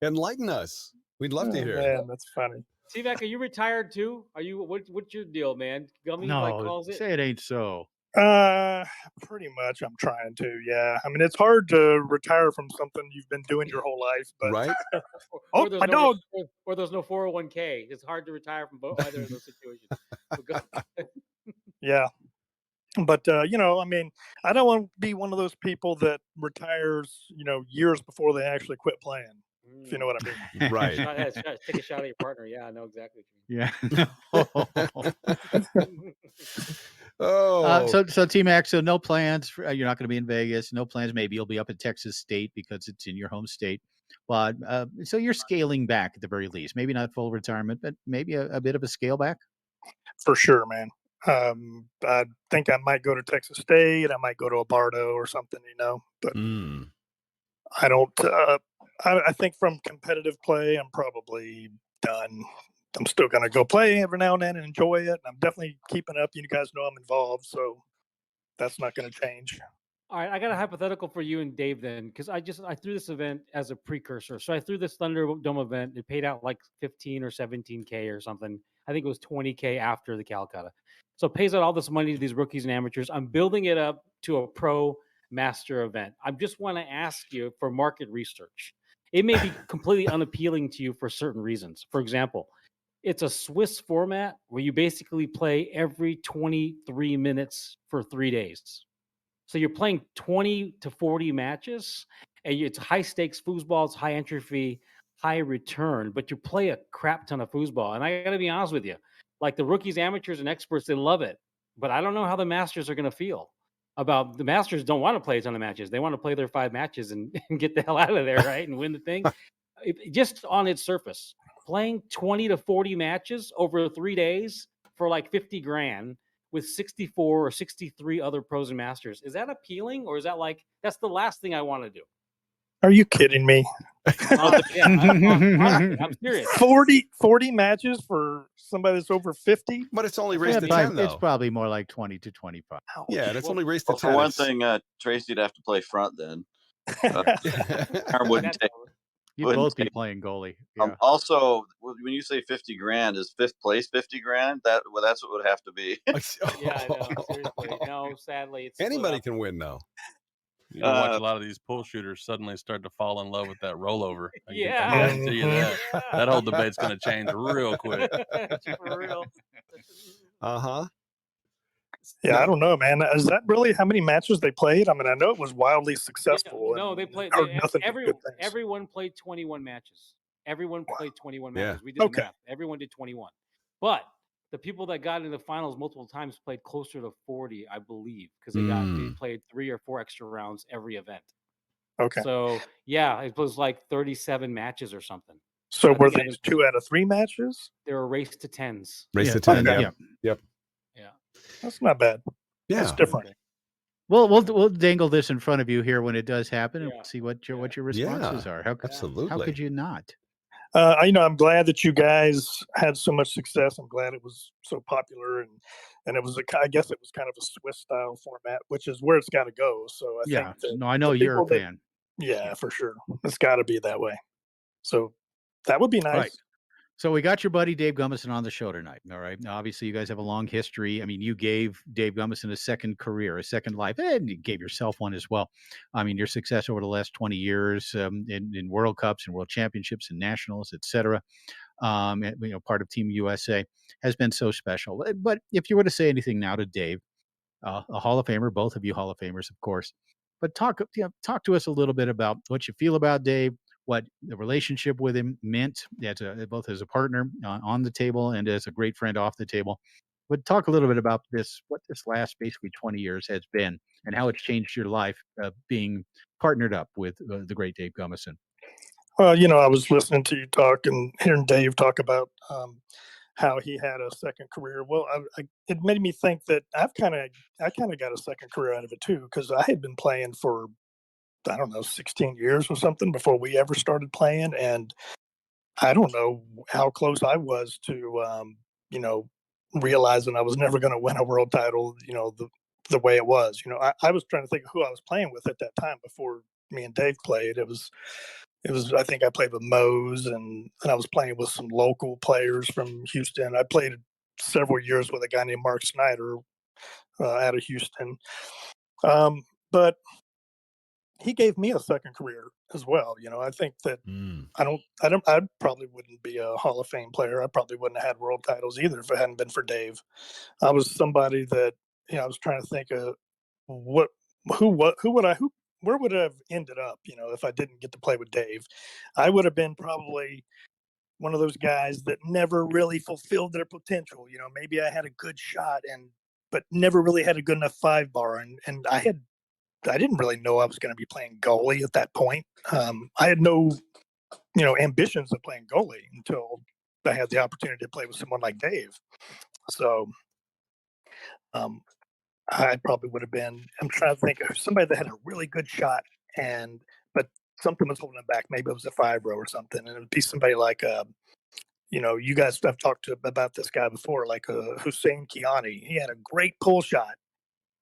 enlighten us. We'd love to hear. Man, that's funny. T-Mac, are you retired too? Are you? What's your deal, man? Gummy like No, calls it. say it ain't so. Pretty much. I'm trying to. Yeah. I mean, it's hard to retire from something you've been doing your whole life, but Right? Oh, there's my no, dog. Or there's no 401k. It's hard to retire from either of those situations. But go- Yeah. But I mean, I don't want to be one of those people that retires, years before they actually quit playing. If you know what I mean. Right. Take a shot at your partner. Yeah, I know exactly. Yeah. Oh. So T-Mac, so no plans. You're not going to be in Vegas. No plans. Maybe you'll be up in Texas State because it's in your home state. But so you're scaling back at the very least. Maybe not full retirement, but maybe a bit of a scale back. For sure, man. I think I might go to Texas State. I might go to a Bardo or something, but I don't. I think from competitive play, I'm probably done. I'm still going to go play every now and then and enjoy it. And I'm definitely keeping up. You guys know I'm involved, so that's not going to change. All right, I got a hypothetical for you and Dave then, because I threw this event as a precursor. So I threw this Thunderdome event. It paid out like 15 or 17K or something. I think it was 20K after the Calcutta. So it pays out all this money to these rookies and amateurs. I'm building it up to a pro master event. I just want to ask you for market research. It may be completely unappealing to you for certain reasons. For example, it's a Swiss format where you basically play every 23 minutes for 3 days. So you're playing 20 to 40 matches, and it's high stakes foosball, it's high entry fee, high return, but you play a crap ton of foosball. And I got to be honest with you, like the rookies, amateurs, and experts, they love it. But I don't know how the masters are going to feel about the masters. Don't want to play a ton of matches. They want to play their 5 matches and get the hell out of there, right? And win the thing. Just on its surface, playing 20 to 40 matches over 3 days for like 50 grand with 64 or 63 other pros and masters. Is that appealing, or is that like, that's the last thing I want to do? Are you kidding me? Yeah, honestly, I'm serious. 40 matches for somebody that's over 50? But it's only raised to 10, though. It's probably more like 20 to 25. Yeah, and it's only raised to 10. For one thing, Tracy'd have to play front then. Arm wouldn't take. You'd wouldn't both be take- playing goalie. Yeah. Also, when you say 50 grand, is 5th place 50 grand? That's what it would have to be. Yeah, I know. Seriously. No, sadly, it's split Anybody up. can win, though. You watch a lot of these pool shooters suddenly start to fall in love with that rollover. I Yeah. guarantee you that. That whole debate's going to change real quick. For real. Uh-huh. Yeah, I don't know, man. Is that really how many matches they played? I mean, I know it was wildly successful. No, they played. heard nothing but good things. Everyone played 21 matches. Everyone played 21 Yeah. matches. We did the Okay. math. Everyone did 21. But the people that got into the finals multiple times played closer to 40, I believe, because they played 3 or 4 extra rounds every event. Okay. So yeah, it was like 37 matches or something. So were these 2 out of 3 matches? They were race to 10s. Race to 10, Okay. Yep. Yeah. That's not bad. Yeah. That's different. Well, we'll dangle this in front of you here when it does happen, and we'll see what your responses are. How absolutely. could you not? I'm glad that you guys had so much success. I'm glad it was so popular, and it was I guess it was kind of a Swiss style format, which is where it's got to go. So I think that no, I know the you're a people that- fan. Yeah, for sure. It's got to be that way. So that would be nice. Right. So we got your buddy Dave Gummeson on the show tonight. All right. Now, obviously, you guys have a long history. I mean, you gave Dave Gummeson a second career, a second life, and you gave yourself one as well. I mean, your success over the last 20 years in World Cups and World Championships and Nationals, et cetera, part of Team USA has been so special. But if you were to say anything now to Dave, a Hall of Famer, both of you Hall of Famers, of course, but talk to us a little bit about what you feel about Dave, what the relationship with him meant, both as a partner on the table and as a great friend off the table. But talk a little bit about what this last basically 20 years has been, and how it's changed your life being partnered up with the great Dave Gummeson. Well, I was listening to you talk and hearing Dave talk about how he had a second career. Well, it made me think that I kind of got a second career out of it too, because I had been playing for, I don't know, 16 years or something before we ever started playing, and I don't know how close I was to realizing I was never going to win a world title. The way it was. I was trying to think of who I was playing with at that time before me and Dave played. It was I think I played with Mose, and I was playing with some local players from Houston. I played several years with a guy named Mark Snyder out of Houston. But he gave me a second career as well. I think that I probably wouldn't be a Hall of Fame player. I probably wouldn't have had world titles either if it hadn't been for Dave. I was somebody that, I was trying to think of where would I have ended up, if I didn't get to play with Dave? I would have been probably one of those guys that never really fulfilled their potential. Maybe I had a good shot but never really had a good enough 5-bar, and I didn't really know I was going to be playing goalie at that point. I had no, ambitions of playing goalie until I had the opportunity to play with someone like Dave. So, I probably would have been. I'm trying to think of somebody that had a really good shot, but something was holding him back. Maybe it was a 5-row or something, and it would be somebody like, you guys have talked about this guy before, like Hussein Kiani. He had a great pull shot,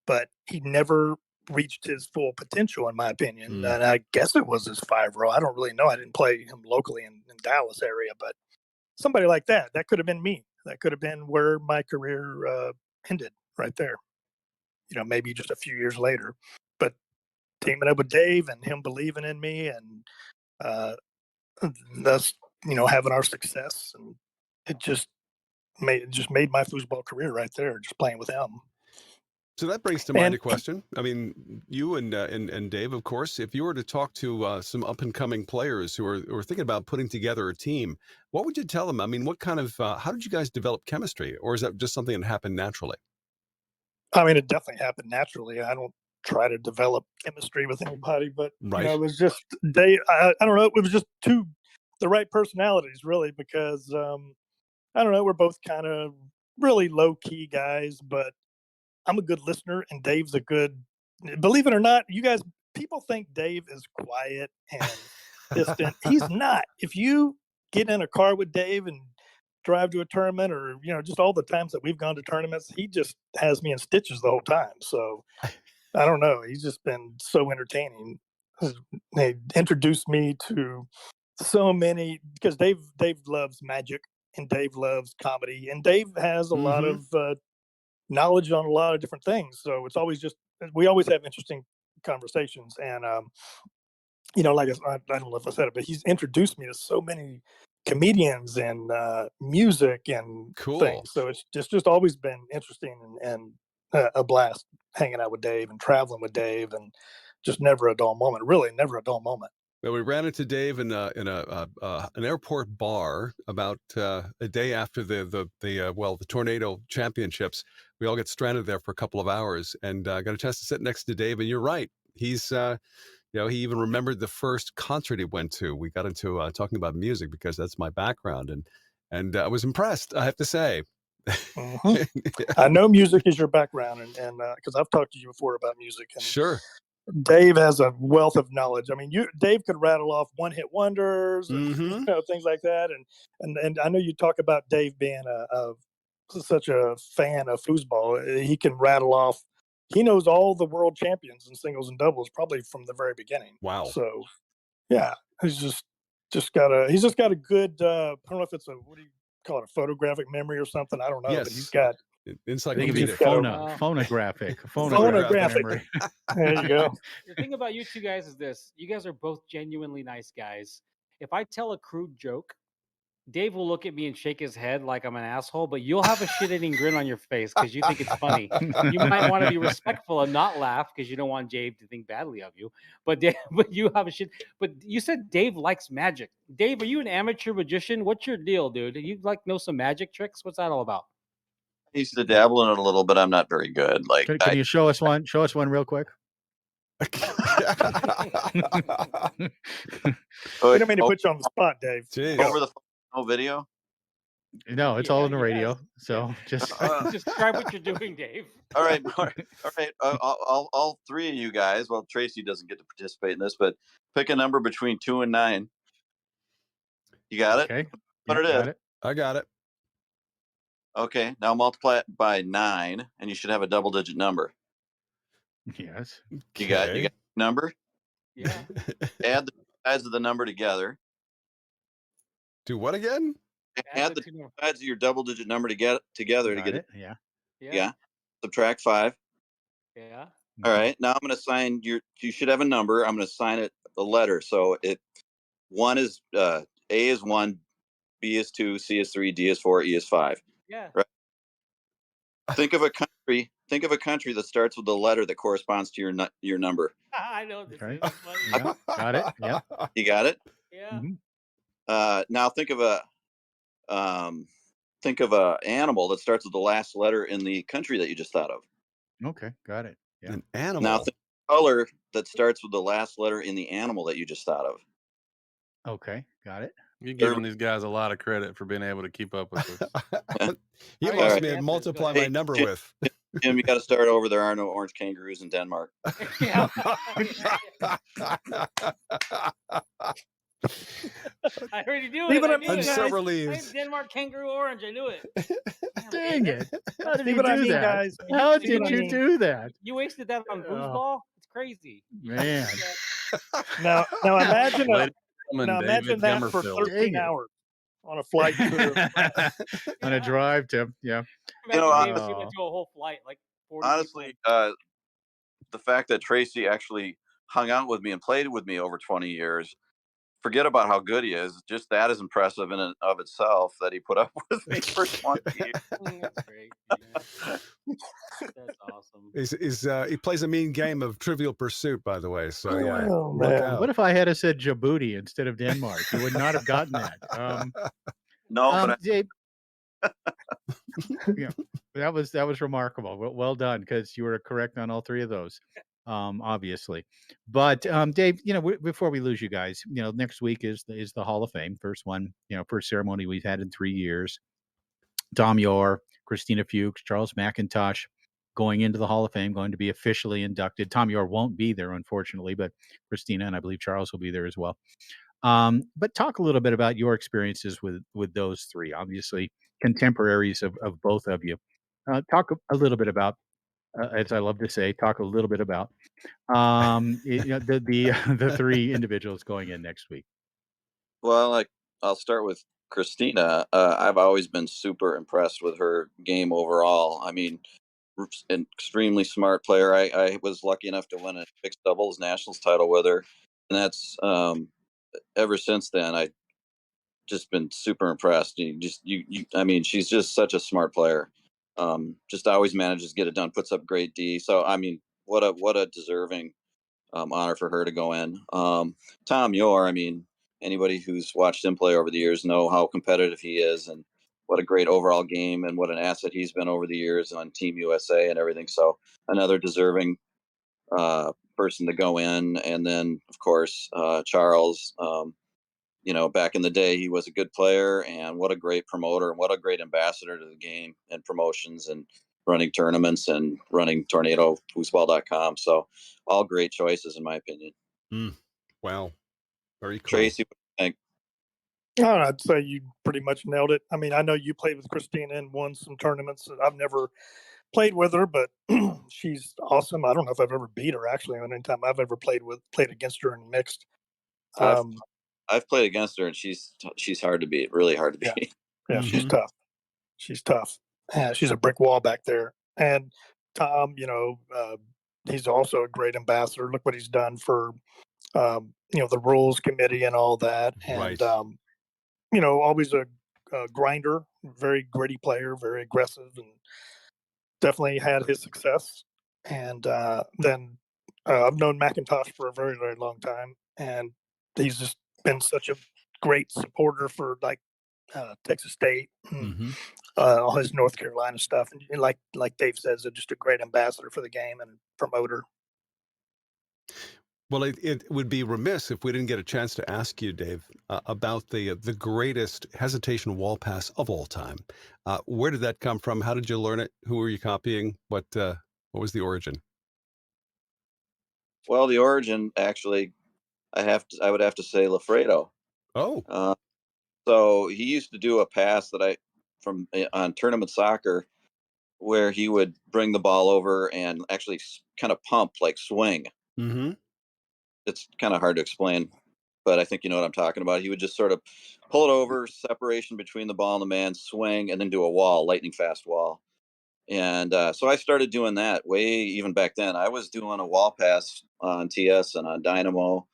but he never reached his full potential, in my opinion. And I guess it was his 5-row. I don't really know. I didn't play him locally in Dallas area, but somebody like that could have been me. That could have been where my career ended right there. Maybe just a few years later. But teaming up with Dave and him believing in me, and thus, having our success, and it just made my foosball career right there, just playing with him. So that brings to mind a question. I mean, you and Dave, of course, if you were to talk to some up and coming players who are thinking about putting together a team, what would you tell them? I mean, what kind of how did you guys develop chemistry, or is that just something that happened naturally? I mean, it definitely happened naturally. I don't try to develop chemistry with anybody, but it was just Dave. I don't know. It was just the right personalities, really, because I don't know. We're both kind of really low key guys, but I'm a good listener, and Dave's a good. Believe it or not, you guys, people think Dave is quiet and distant. He's not. If you get in a car with Dave and drive to a tournament, or just all the times that we've gone to tournaments, he just has me in stitches the whole time. So I don't know. He's just been so entertaining. They introduced me to so many, because Dave loves magic, and Dave loves comedy, and Dave has a lot of knowledge on a lot of different things. So it's always we always have interesting conversations. And like I don't know if I said it, but he's introduced me to so many comedians and music and things. So it's just always been interesting and a blast hanging out with Dave and traveling with Dave, and just never a dull moment. Really, never a dull moment. Well, we ran into Dave in an airport bar about a day after the tornado championships. We all get stranded there for a couple of hours, and got a chance to sit next to Dave. And you're right, he's he even remembered the first concert he went to. We got into talking about music because that's my background, and I was impressed, I have to say. I know music is your background, and because I've talked to you before about music. And sure. Dave has a wealth of knowledge. I mean, Dave could rattle off one-hit wonders, and, things like that. And I know you talk about Dave being such a fan of foosball. He can rattle off. He knows all the world champions in singles and doubles, probably from the very beginning. Wow. So, yeah, he's just got a good. I don't know if it's what do you call it, a photographic memory or something. I don't know. Yes. But he's got. Encyclopedic. Phonographic memory. There you go. The thing about you two guys is this: you guys are both genuinely nice guys. If I tell a crude joke, Dave will look at me and shake his head like I'm an asshole, but you'll have a shit-eating grin on your face because you think it's funny. You might want to be respectful and not laugh because you don't want Dave to think badly of you. But you have a shit. But you said Dave likes magic. Dave, are you an amateur magician? What's your deal, dude? Do you know some magic tricks? What's that all about? I used to dabble in it a little, but I'm not very good. Like, can you show us one? Show us one real quick. We don't mean to put you on the spot, Dave. Jeez. Over the phone, no video. No, it's all on the radio. So just describe what you're doing, Dave. All right. All three of you guys. Well, Tracy doesn't get to participate in this, but pick a number between 2 and 9. You got it? Okay. What it is? I got it. Okay. Now multiply it by 9, and you should have a double-digit number. Yes. You got number? Yeah. Add sides of the number together. Do what again? Add the sides of your double-digit number together to get it. Yeah. Yeah. Subtract 5. Yeah. All right. Now I'm going to assign you should have a number. I'm going to assign it a letter. So one is A is 1, B is 2, C is 3, D is 4, E is 5. Yeah. Right. Think of a country that starts with the letter that corresponds to your number. I know this Okay. is funny. Yeah. Got it. Yeah. You got it? Yeah. Now think of a animal that starts with the last letter in the country that you just thought of. Okay. Got it. Yeah. An animal. Now think of a color that starts with the last letter in the animal that you just thought of. Okay. Got it. You're giving these guys a lot of credit for being able to keep up with this. You lost me and multiply my number with. Jim, you got to start over. There are no orange kangaroos in Denmark. Yeah. I already knew it. I knew it. Silver I'm leaves. Denmark kangaroo orange. I knew it. Dang it. How did See you what I do mean, that? guys? How See did what I you mean? do that? You wasted that on foosball? It's crazy. Man. Now imagine Ladies and now gentlemen, imagine David that for Gummerfield. 13 hours on a flight to On a drive, Tim. Yeah. Imagine know, David gave it to a whole flight, like 40 honestly, the fact that Tracy actually hung out with me and played with me over 20 years, forget about how good he is. Just that is impressive in and of itself that he put up with me for 20 years. That's great. Yeah. That's awesome. He plays a mean game of Trivial Pursuit, by the way. So yeah, Oh, look man. out. What if I had said Djibouti instead of Denmark? You would not have gotten that. No, but Dave, yeah, that was remarkable. Well done, because you were correct on all three of those. Obviously, but Dave, before we lose you guys, next week is the Hall of Fame, first one, first ceremony we've had in 3 years. Tom Yorr, Christina Fuchs, Charles McIntosh going into the Hall of Fame, going to be officially inducted. Tom Yorr won't be there, unfortunately, but Christina and I believe Charles will be there as well. But talk a little bit about your experiences with those three, obviously contemporaries of both of you. Talk a little bit about, as I love to say, talk a little bit about the three individuals going in next week. Well, I'll start with Christina. I've always been super impressed with her game overall. I mean, an extremely smart player. I was lucky enough to win a mixed doubles nationals title with her, and that's ever since then I just been super impressed. I mean, she's just such a smart player. Just always manages to get it done. Puts up great D. So I mean, what a deserving honor for her to go in. Tom Yorr, I mean, anybody who's watched him play over the years know how competitive he is and what a great overall game and what an asset he's been over the years on Team USA and everything. So another deserving person to go in. And then, of course, Charles. Back in the day, he was a good player, and what a great promoter and what a great ambassador to the game and promotions and running tournaments and running Tornado Foosball.com. So all great choices, in my opinion. Wow. Very cool. Tracy, what do you think? Oh, I'd say you pretty much nailed it. I mean, I know you played with Christina and won some tournaments. I've never played with her, but she's awesome. I don't know if I've ever beat her actually on any time I've ever played against her in mixed. I've played against her, and she's hard to beat. Really hard to beat. Yeah, she's tough. She's tough. Yeah, she's a brick wall back there. And Tom, he's also a great ambassador. Look what he's done for, the rules committee and all that. And, Right. Always a grinder, very gritty player, very aggressive, and definitely had his success. And then I've known McIntosh for a very, very long time. And he's just been such a great supporter for Texas State, and, all his North Carolina stuff, and like Dave says, just a great ambassador for the game and promoter. Well, it would be remiss if we didn't get a chance to ask you, Dave, about the greatest hesitation wall pass of all time. Where did that come from? How did you learn it? Who were you copying? What was the origin? Well, the origin actually, I would have to say Lafredo. Oh. So he used to do a pass on tournament soccer where he would bring the ball over and actually kind of pump, like swing. Mm-hmm. It's kind of hard to explain. but I think you know what I'm talking about. He would just sort of pull it over, separation between the ball and the man, swing, and then do a wall, lightning fast wall. And so I started doing that way even back then. I was doing a wall pass on TS and on Dynamo,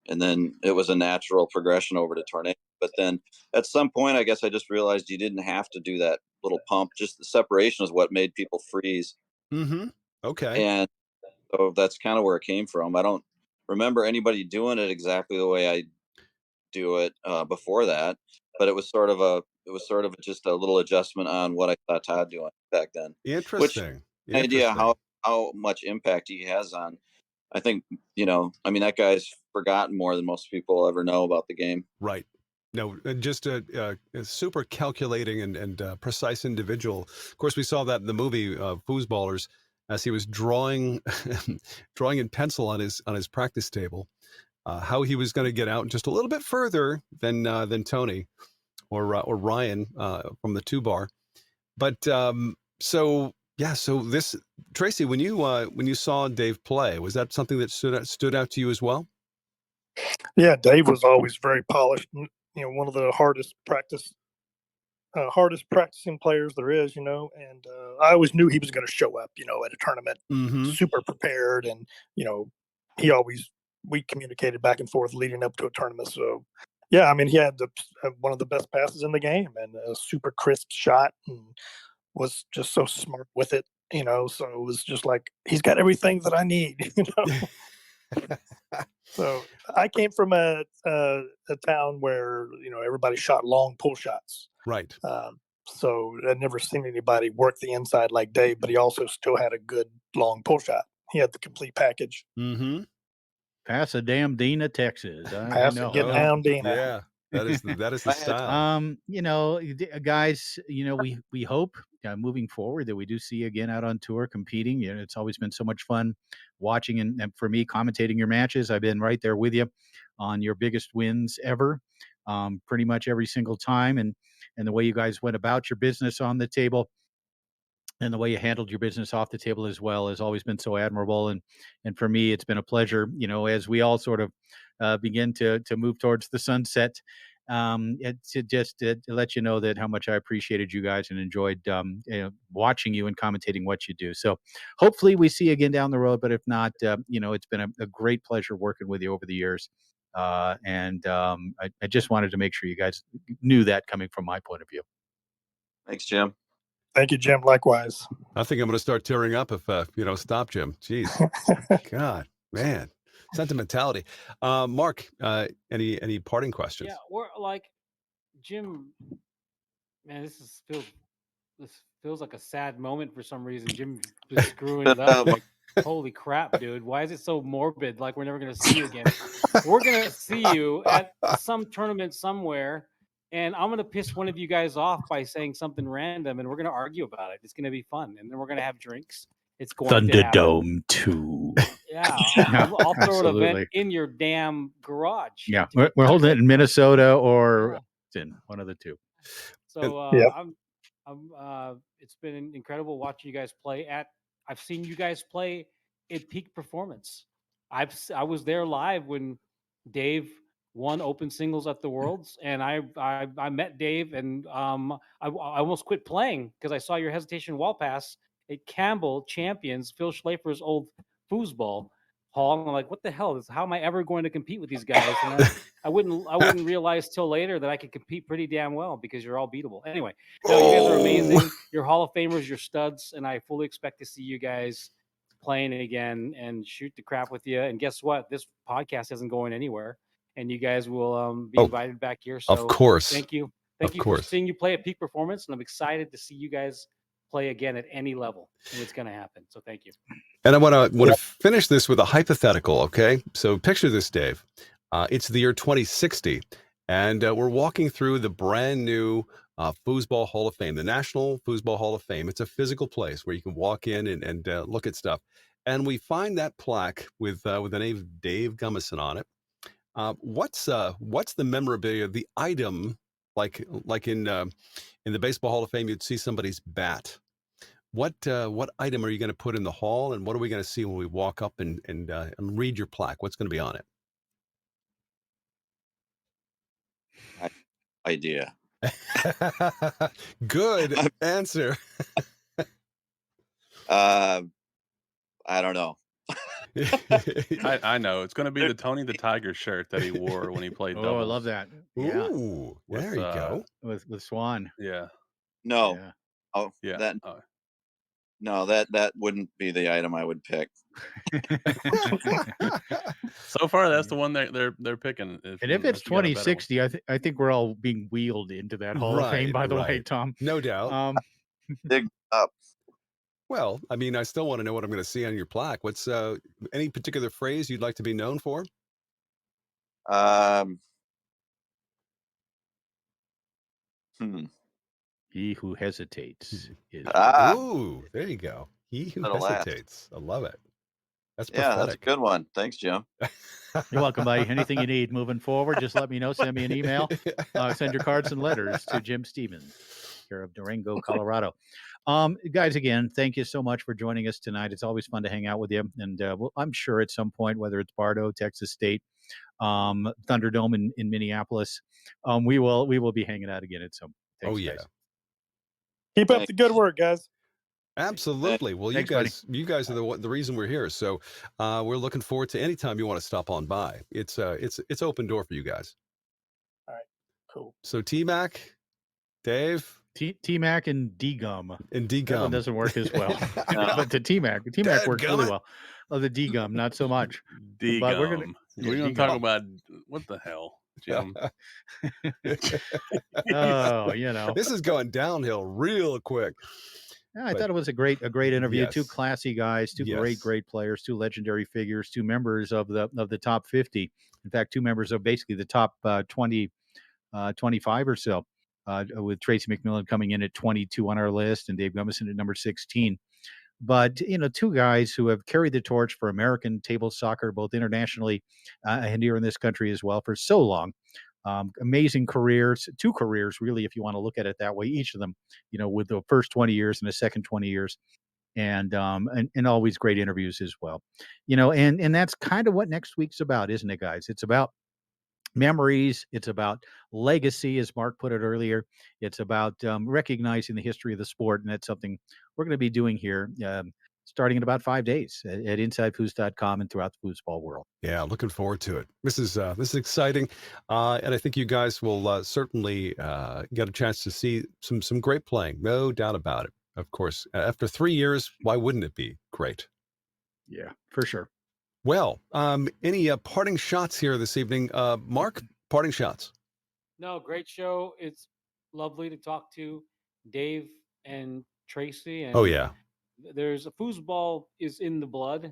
and then it was a natural progression over to Tornado. But then at some point, I guess I just realized you didn't have to do that little pump. Just the separation is what made people freeze. Mm-hmm. Okay. And so that's kind of where it came from. I don't remember anybody doing it exactly the way I do it before that, but it was sort of just a little adjustment on what I saw Todd doing back then. Which Interesting. idea Interesting. how much impact he has on. I think I mean that guy's forgotten more than most people ever know about the game. Right. No, just a super calculating and precise individual. Of course, we saw that in the movie Foosballers, as he was drawing drawing in pencil on his practice table, how he was going to get out just a little bit further than Tony or Ryan from the 2-bar. But so this, Tracy, when you saw Dave play, was that something that stood out to you as well? Yeah, Dave was always very polished. One of the hardest practicing players there is. And I always knew he was going to show up. At a tournament, Mm-hmm. super prepared, and we communicated back and forth leading up to a tournament. So yeah, I mean, he had one of the best passes in the game and a super crisp shot, and was just so smart with it. So it was just like he's got everything that I need. So I came from a town where everybody shot long pull shots. Right. So I'd never seen anybody work the inside like Dave, but he also still had a good long pull shot. He had the complete package. Mm-hmm. Pasadena, Texas. I know. Get down, Dina. Yeah, that is the style. Guys, we hope moving forward that we do see you again out on tour competing. It's always been so much fun watching and for me commentating your matches. I've been right there with you on your biggest wins ever, pretty much every single time, and the way you guys went about your business on the table. And the way you handled your business off the table as well has always been so admirable. And for me, it's been a pleasure, as we all sort of begin to move towards the sunset. To let you know that how much I appreciated you guys and enjoyed watching you and commentating what you do. So hopefully we see you again down the road. But if not, it's been a great pleasure working with you over the years. I just wanted to make sure you guys knew that coming from my point of view. Thanks, Jim. Thank you, Jim. Likewise. I think I'm going to start tearing up if stop, Jim. Jeez, God, man, sentimentality. Mark, any parting questions? Yeah, we're like Jim. Man, this feels like a sad moment for some reason. Jim just screwing it up. Like, holy crap, dude! Why is it so morbid? Like we're never gonna see you again. We're gonna see you at some tournament somewhere. And I'm going to piss one of you guys off by saying something random, and we're going to argue about it. It's going to be fun. And then we're going to have drinks. It's going Thunderdome 2. Yeah. I'll throw an event in your damn garage. Yeah. We're holding it in Minnesota or in one of the two. So it's been incredible watching you guys play I've seen you guys play at peak performance. I was there live when Dave won open singles at the Worlds, and I met Dave, and I almost quit playing because I saw your hesitation wall pass at Campbell Champions, Phil Schlafer's old foosball hall. And I'm like, what the hell? How am I ever going to compete with these guys? And I wouldn't realize till later that I could compete pretty damn well because you're all beatable. Anyway, no, you guys are amazing. You're Hall of Famers, you're studs, and I fully expect to see you guys playing again and shoot the crap with you. And guess what? This podcast isn't going anywhere. And you guys will be invited back here. So of course. Thank you. Thank you for seeing you play at peak performance. And I'm excited to see you guys play again at any level. And it's going to happen. So thank you. And I want to finish this with a hypothetical. Okay. So picture this, Dave. It's the year 2060. And we're walking through the brand new Foosball Hall of Fame, the National Foosball Hall of Fame. It's a physical place where you can walk in and look at stuff. And we find that plaque with the name of Dave Gummeson on it. What's the memorabilia, the item, like in the Baseball Hall of Fame, you'd see somebody's bat. What item are you going to put in the hall, and what are we going to see when we walk up and read your plaque? What's going to be on it? idea. Good answer. I don't know. I know. It's going to be the Tony the Tiger shirt that he wore when he played doubles. Oh, I love that. Yeah. Ooh, there you go. With Swan. Yeah. No. Yeah. Oh, Yeah. that. No, that wouldn't be the item I would pick. So far, that's the one they're picking. And if it's 2060, I think we're all being wheeled into that Hall of Fame. By the way, Tom. No doubt. Dig up. Well, I mean, I still want to know what I'm going to see on your plaque. What's any particular phrase you'd like to be known for? He who hesitates is. Ooh, there you go. He who That'll last. hesitates. I love it. That's Yeah, pathetic. that's a good one. Thanks, Jim. You're welcome, buddy. Anything you need moving forward, just let me know. Send me an email. Send your cards and letters to Jim Stevens, care of Durango, Colorado. Guys, again, thank you so much for joining us tonight. It's always fun to hang out with you. And I'm sure at some point, whether it's Bardo, Texas State, Thunderdome in Minneapolis, we will be hanging out again at some. Thanks, yeah. guys. Keep up the good work, guys. Absolutely. Well, Thanks, you guys are the reason we're here. So we're looking forward to any time you want to stop on by. It's open door for you guys. All right, cool. So T-Mac, Dave, T-Mac and D-Gum. And D-Gum. That one doesn't work as well. But the T-Mac works really well. Oh, the D-Gum, not so much. D-Gum. But we're gonna talk about what the hell, Jim. Oh, this is going downhill real quick. Yeah, I thought it was a great interview. Yes. Two classy guys, two great players, two legendary figures, two members of the top 50. In fact, two members of basically the top 20, 25 or so, with Tracy McMillin coming in at 22 on our list and Dave Gummeson at number 16. But, two guys who have carried the torch for American table soccer, both internationally and here in this country as well, for so long. Amazing careers, two careers, really, if you want to look at it that way, each of them, with the first 20 years and the second 20 years. And always great interviews as well. And that's kind of what next week's about, isn't it, guys? It's about memories. It's about legacy, as Mark put it earlier. It's about recognizing the history of the sport. And that's something we're going to be doing here starting in about 5 days at InsideFoos.com and throughout the foosball world. Yeah, looking forward to it. This is exciting, and I think you guys will certainly get a chance to see some great playing. No doubt about it. Of course, after 3 years, why wouldn't it be great? Yeah, for sure. Well, any parting shots here this evening? Mark, parting shots. No, great show. It's lovely to talk to Dave and Tracy. And oh yeah. There's a foosball is in the blood.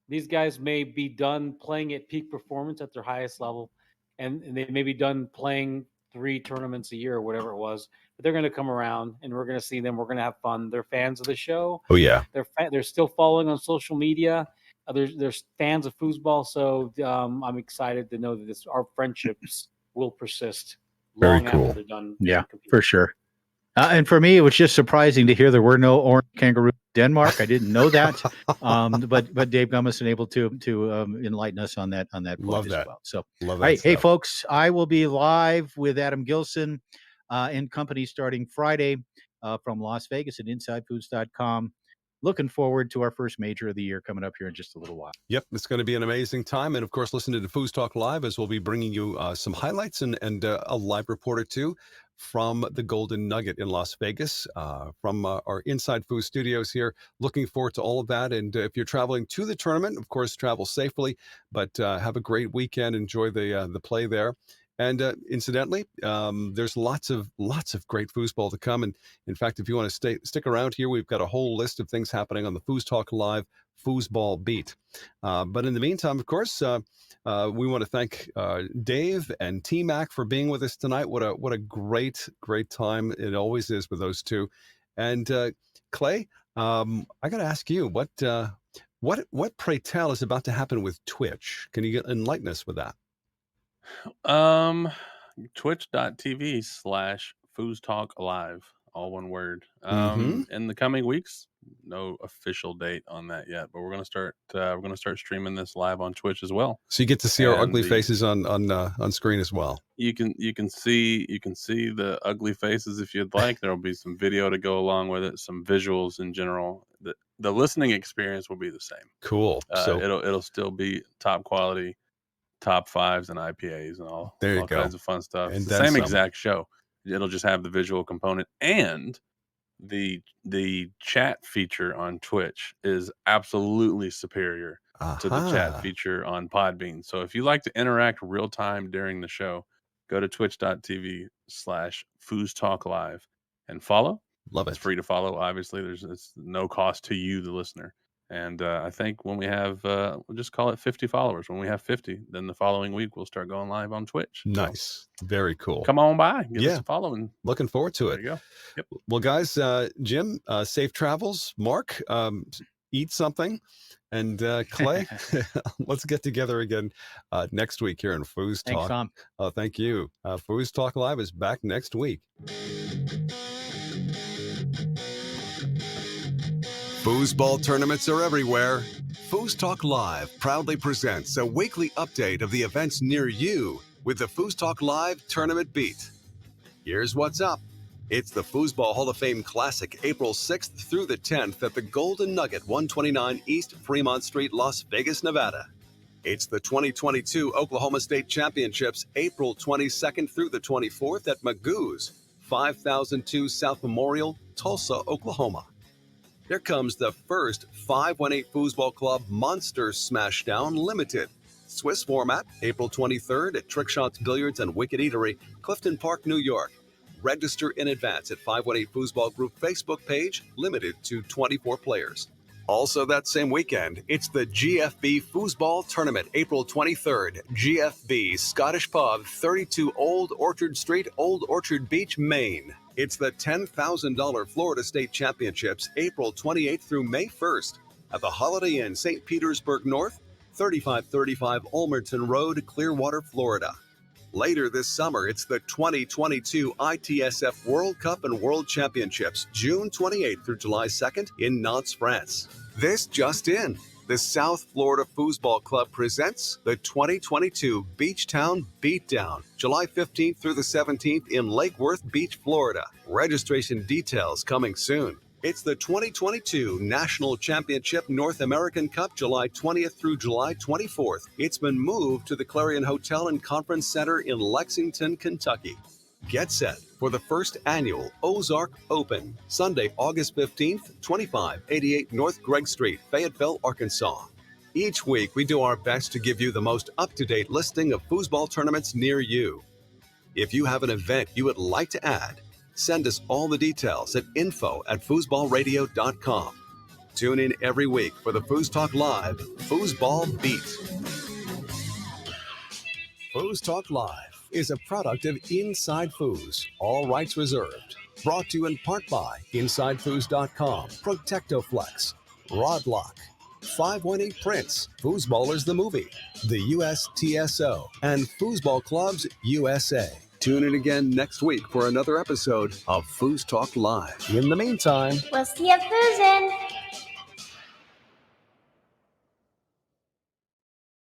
These guys may be done playing at peak performance at their highest level, and they may be done playing 3 tournaments a year or whatever it was. But they're going to come around, and we're going to see them. We're going to have fun. They're fans of the show. Oh yeah. They're still following on social media. There's fans of foosball, so I'm excited to know that our friendships will persist long after they're done. Yeah, for sure. And for me, it was just surprising to hear there were no orange kangaroos in Denmark. I didn't know that. But Dave Gummeson able to enlighten us on that point. Love as that. well. So, love all right, that hey stuff. folks, I will be live with Adam Gilson and company starting Friday from Las Vegas at InsideFoos.com. Looking forward to our first major of the year coming up here in just a little while. Yep, it's going to be an amazing time. And of course, listen to the FoosTalk Live as we'll be bringing you some highlights and a live report or two from the Golden Nugget in Las Vegas, from our Inside Foos studios here. Looking forward to all of that. And if you're traveling to the tournament, of course, travel safely, but have a great weekend. Enjoy the play there. And incidentally, there's lots of great foosball to come. And in fact, if you want to stick around here, we've got a whole list of things happening on the FoosTalk Live Foosball beat. But in the meantime, of course, we want to thank Dave and T-Mac for being with us tonight. What a great time it always is with those two. And Clay, I got to ask you, what pray tell is about to happen with Twitch? Can you enlighten us with that? Twitch.tv/FoosTalk Live. all one word. Mhm. In the coming weeks, no official date on that yet, but we're gonna start streaming this live on Twitch as well. So you get to see our And ugly the- faces on screen as well. You can see the ugly faces if you'd like. There'll be some video to go along with it, some visuals in general. The listening experience will be the same. Cool. So It'll still be top quality, top fives and IPAs and all There you go. kinds of fun stuff. And It's the then same some. exact show. It'll just have the visual component, and the chat feature on Twitch is absolutely superior to the Aha. chat feature on Podbean. So if you like to interact real time during the show, go to twitch.tv/FoosTalk Live and follow. Love It's it. free to follow. Obviously, it's no cost to you, the listener. And I think when we have, we'll just call it 50 followers. When we have 50, then the following week we'll start going live on Twitch. So Nice. Very cool. come on by, give us Yeah. a follow, and Looking forward to there it. you go. Yep. Well, guys, Jim, safe travels. Mark, eat something. And Clay, let's get together again next week here in Foos Thanks, Talk. Tom. Thank you. Foos Talk Live is back next week. Foosball tournaments are everywhere. FoosTalk Live proudly presents a weekly update of the events near you with the FoosTalk Live Tournament Beat. Here's what's up. It's the Foosball Hall of Fame Classic, April 6th through the 10th at the Golden Nugget, 129 East Fremont Street, Las Vegas, Nevada. It's the 2022 Oklahoma State Championships, April 22nd through the 24th at Magoo's, 5002 South Memorial, Tulsa, Oklahoma. Here comes the first 518 Foosball Club Monster Smashdown Limited. Swiss format, April 23rd at Trick Shots Billiards and Wicked Eatery, Clifton Park, New York. Register in advance at 518 Foosball Group Facebook page, limited to 24 players. Also that same weekend, it's the GFB Foosball Tournament, April 23rd. GFB Scottish Pub, 32 Old Orchard Street, Old Orchard Beach, Maine. It's the $10,000 Florida State Championships, April 28th through May 1st at the Holiday Inn, St. Petersburg North, 3535 Ulmerton Road, Clearwater, Florida. Later this summer, it's the 2022 ITSF World Cup and World Championships, June 28th through July 2nd in Nantes, France. This just in. The South Florida Foosball Club presents the 2022 Beachtown Beatdown, July 15th through the 17th in Lake Worth Beach, Florida. Registration details coming soon. It's the 2022 National Championship North American Cup, July 20th through July 24th. It's been moved to the Clarion Hotel and Conference Center in Lexington, Kentucky. Get set for the first annual Ozark Open, Sunday, August 15th, 2588 North Gregg Street, Fayetteville, Arkansas. Each week, we do our best to give you the most up-to-date listing of foosball tournaments near you. If you have an event you would like to add, send us all the details at info@foosballradio.com. Tune in every week for the Foos Talk Live Foosball Beat. Foos Talk Live is a product of InsideFoos, all rights reserved. Brought to you in part by InsideFoos.com, Protectoflex, Rodlock, 518 Prince, Foosballers the Movie, the USTSO, and Foosball Clubs USA. Tune in again next week for another episode of Foos Talk Live. In the meantime, We'll see you foozin'.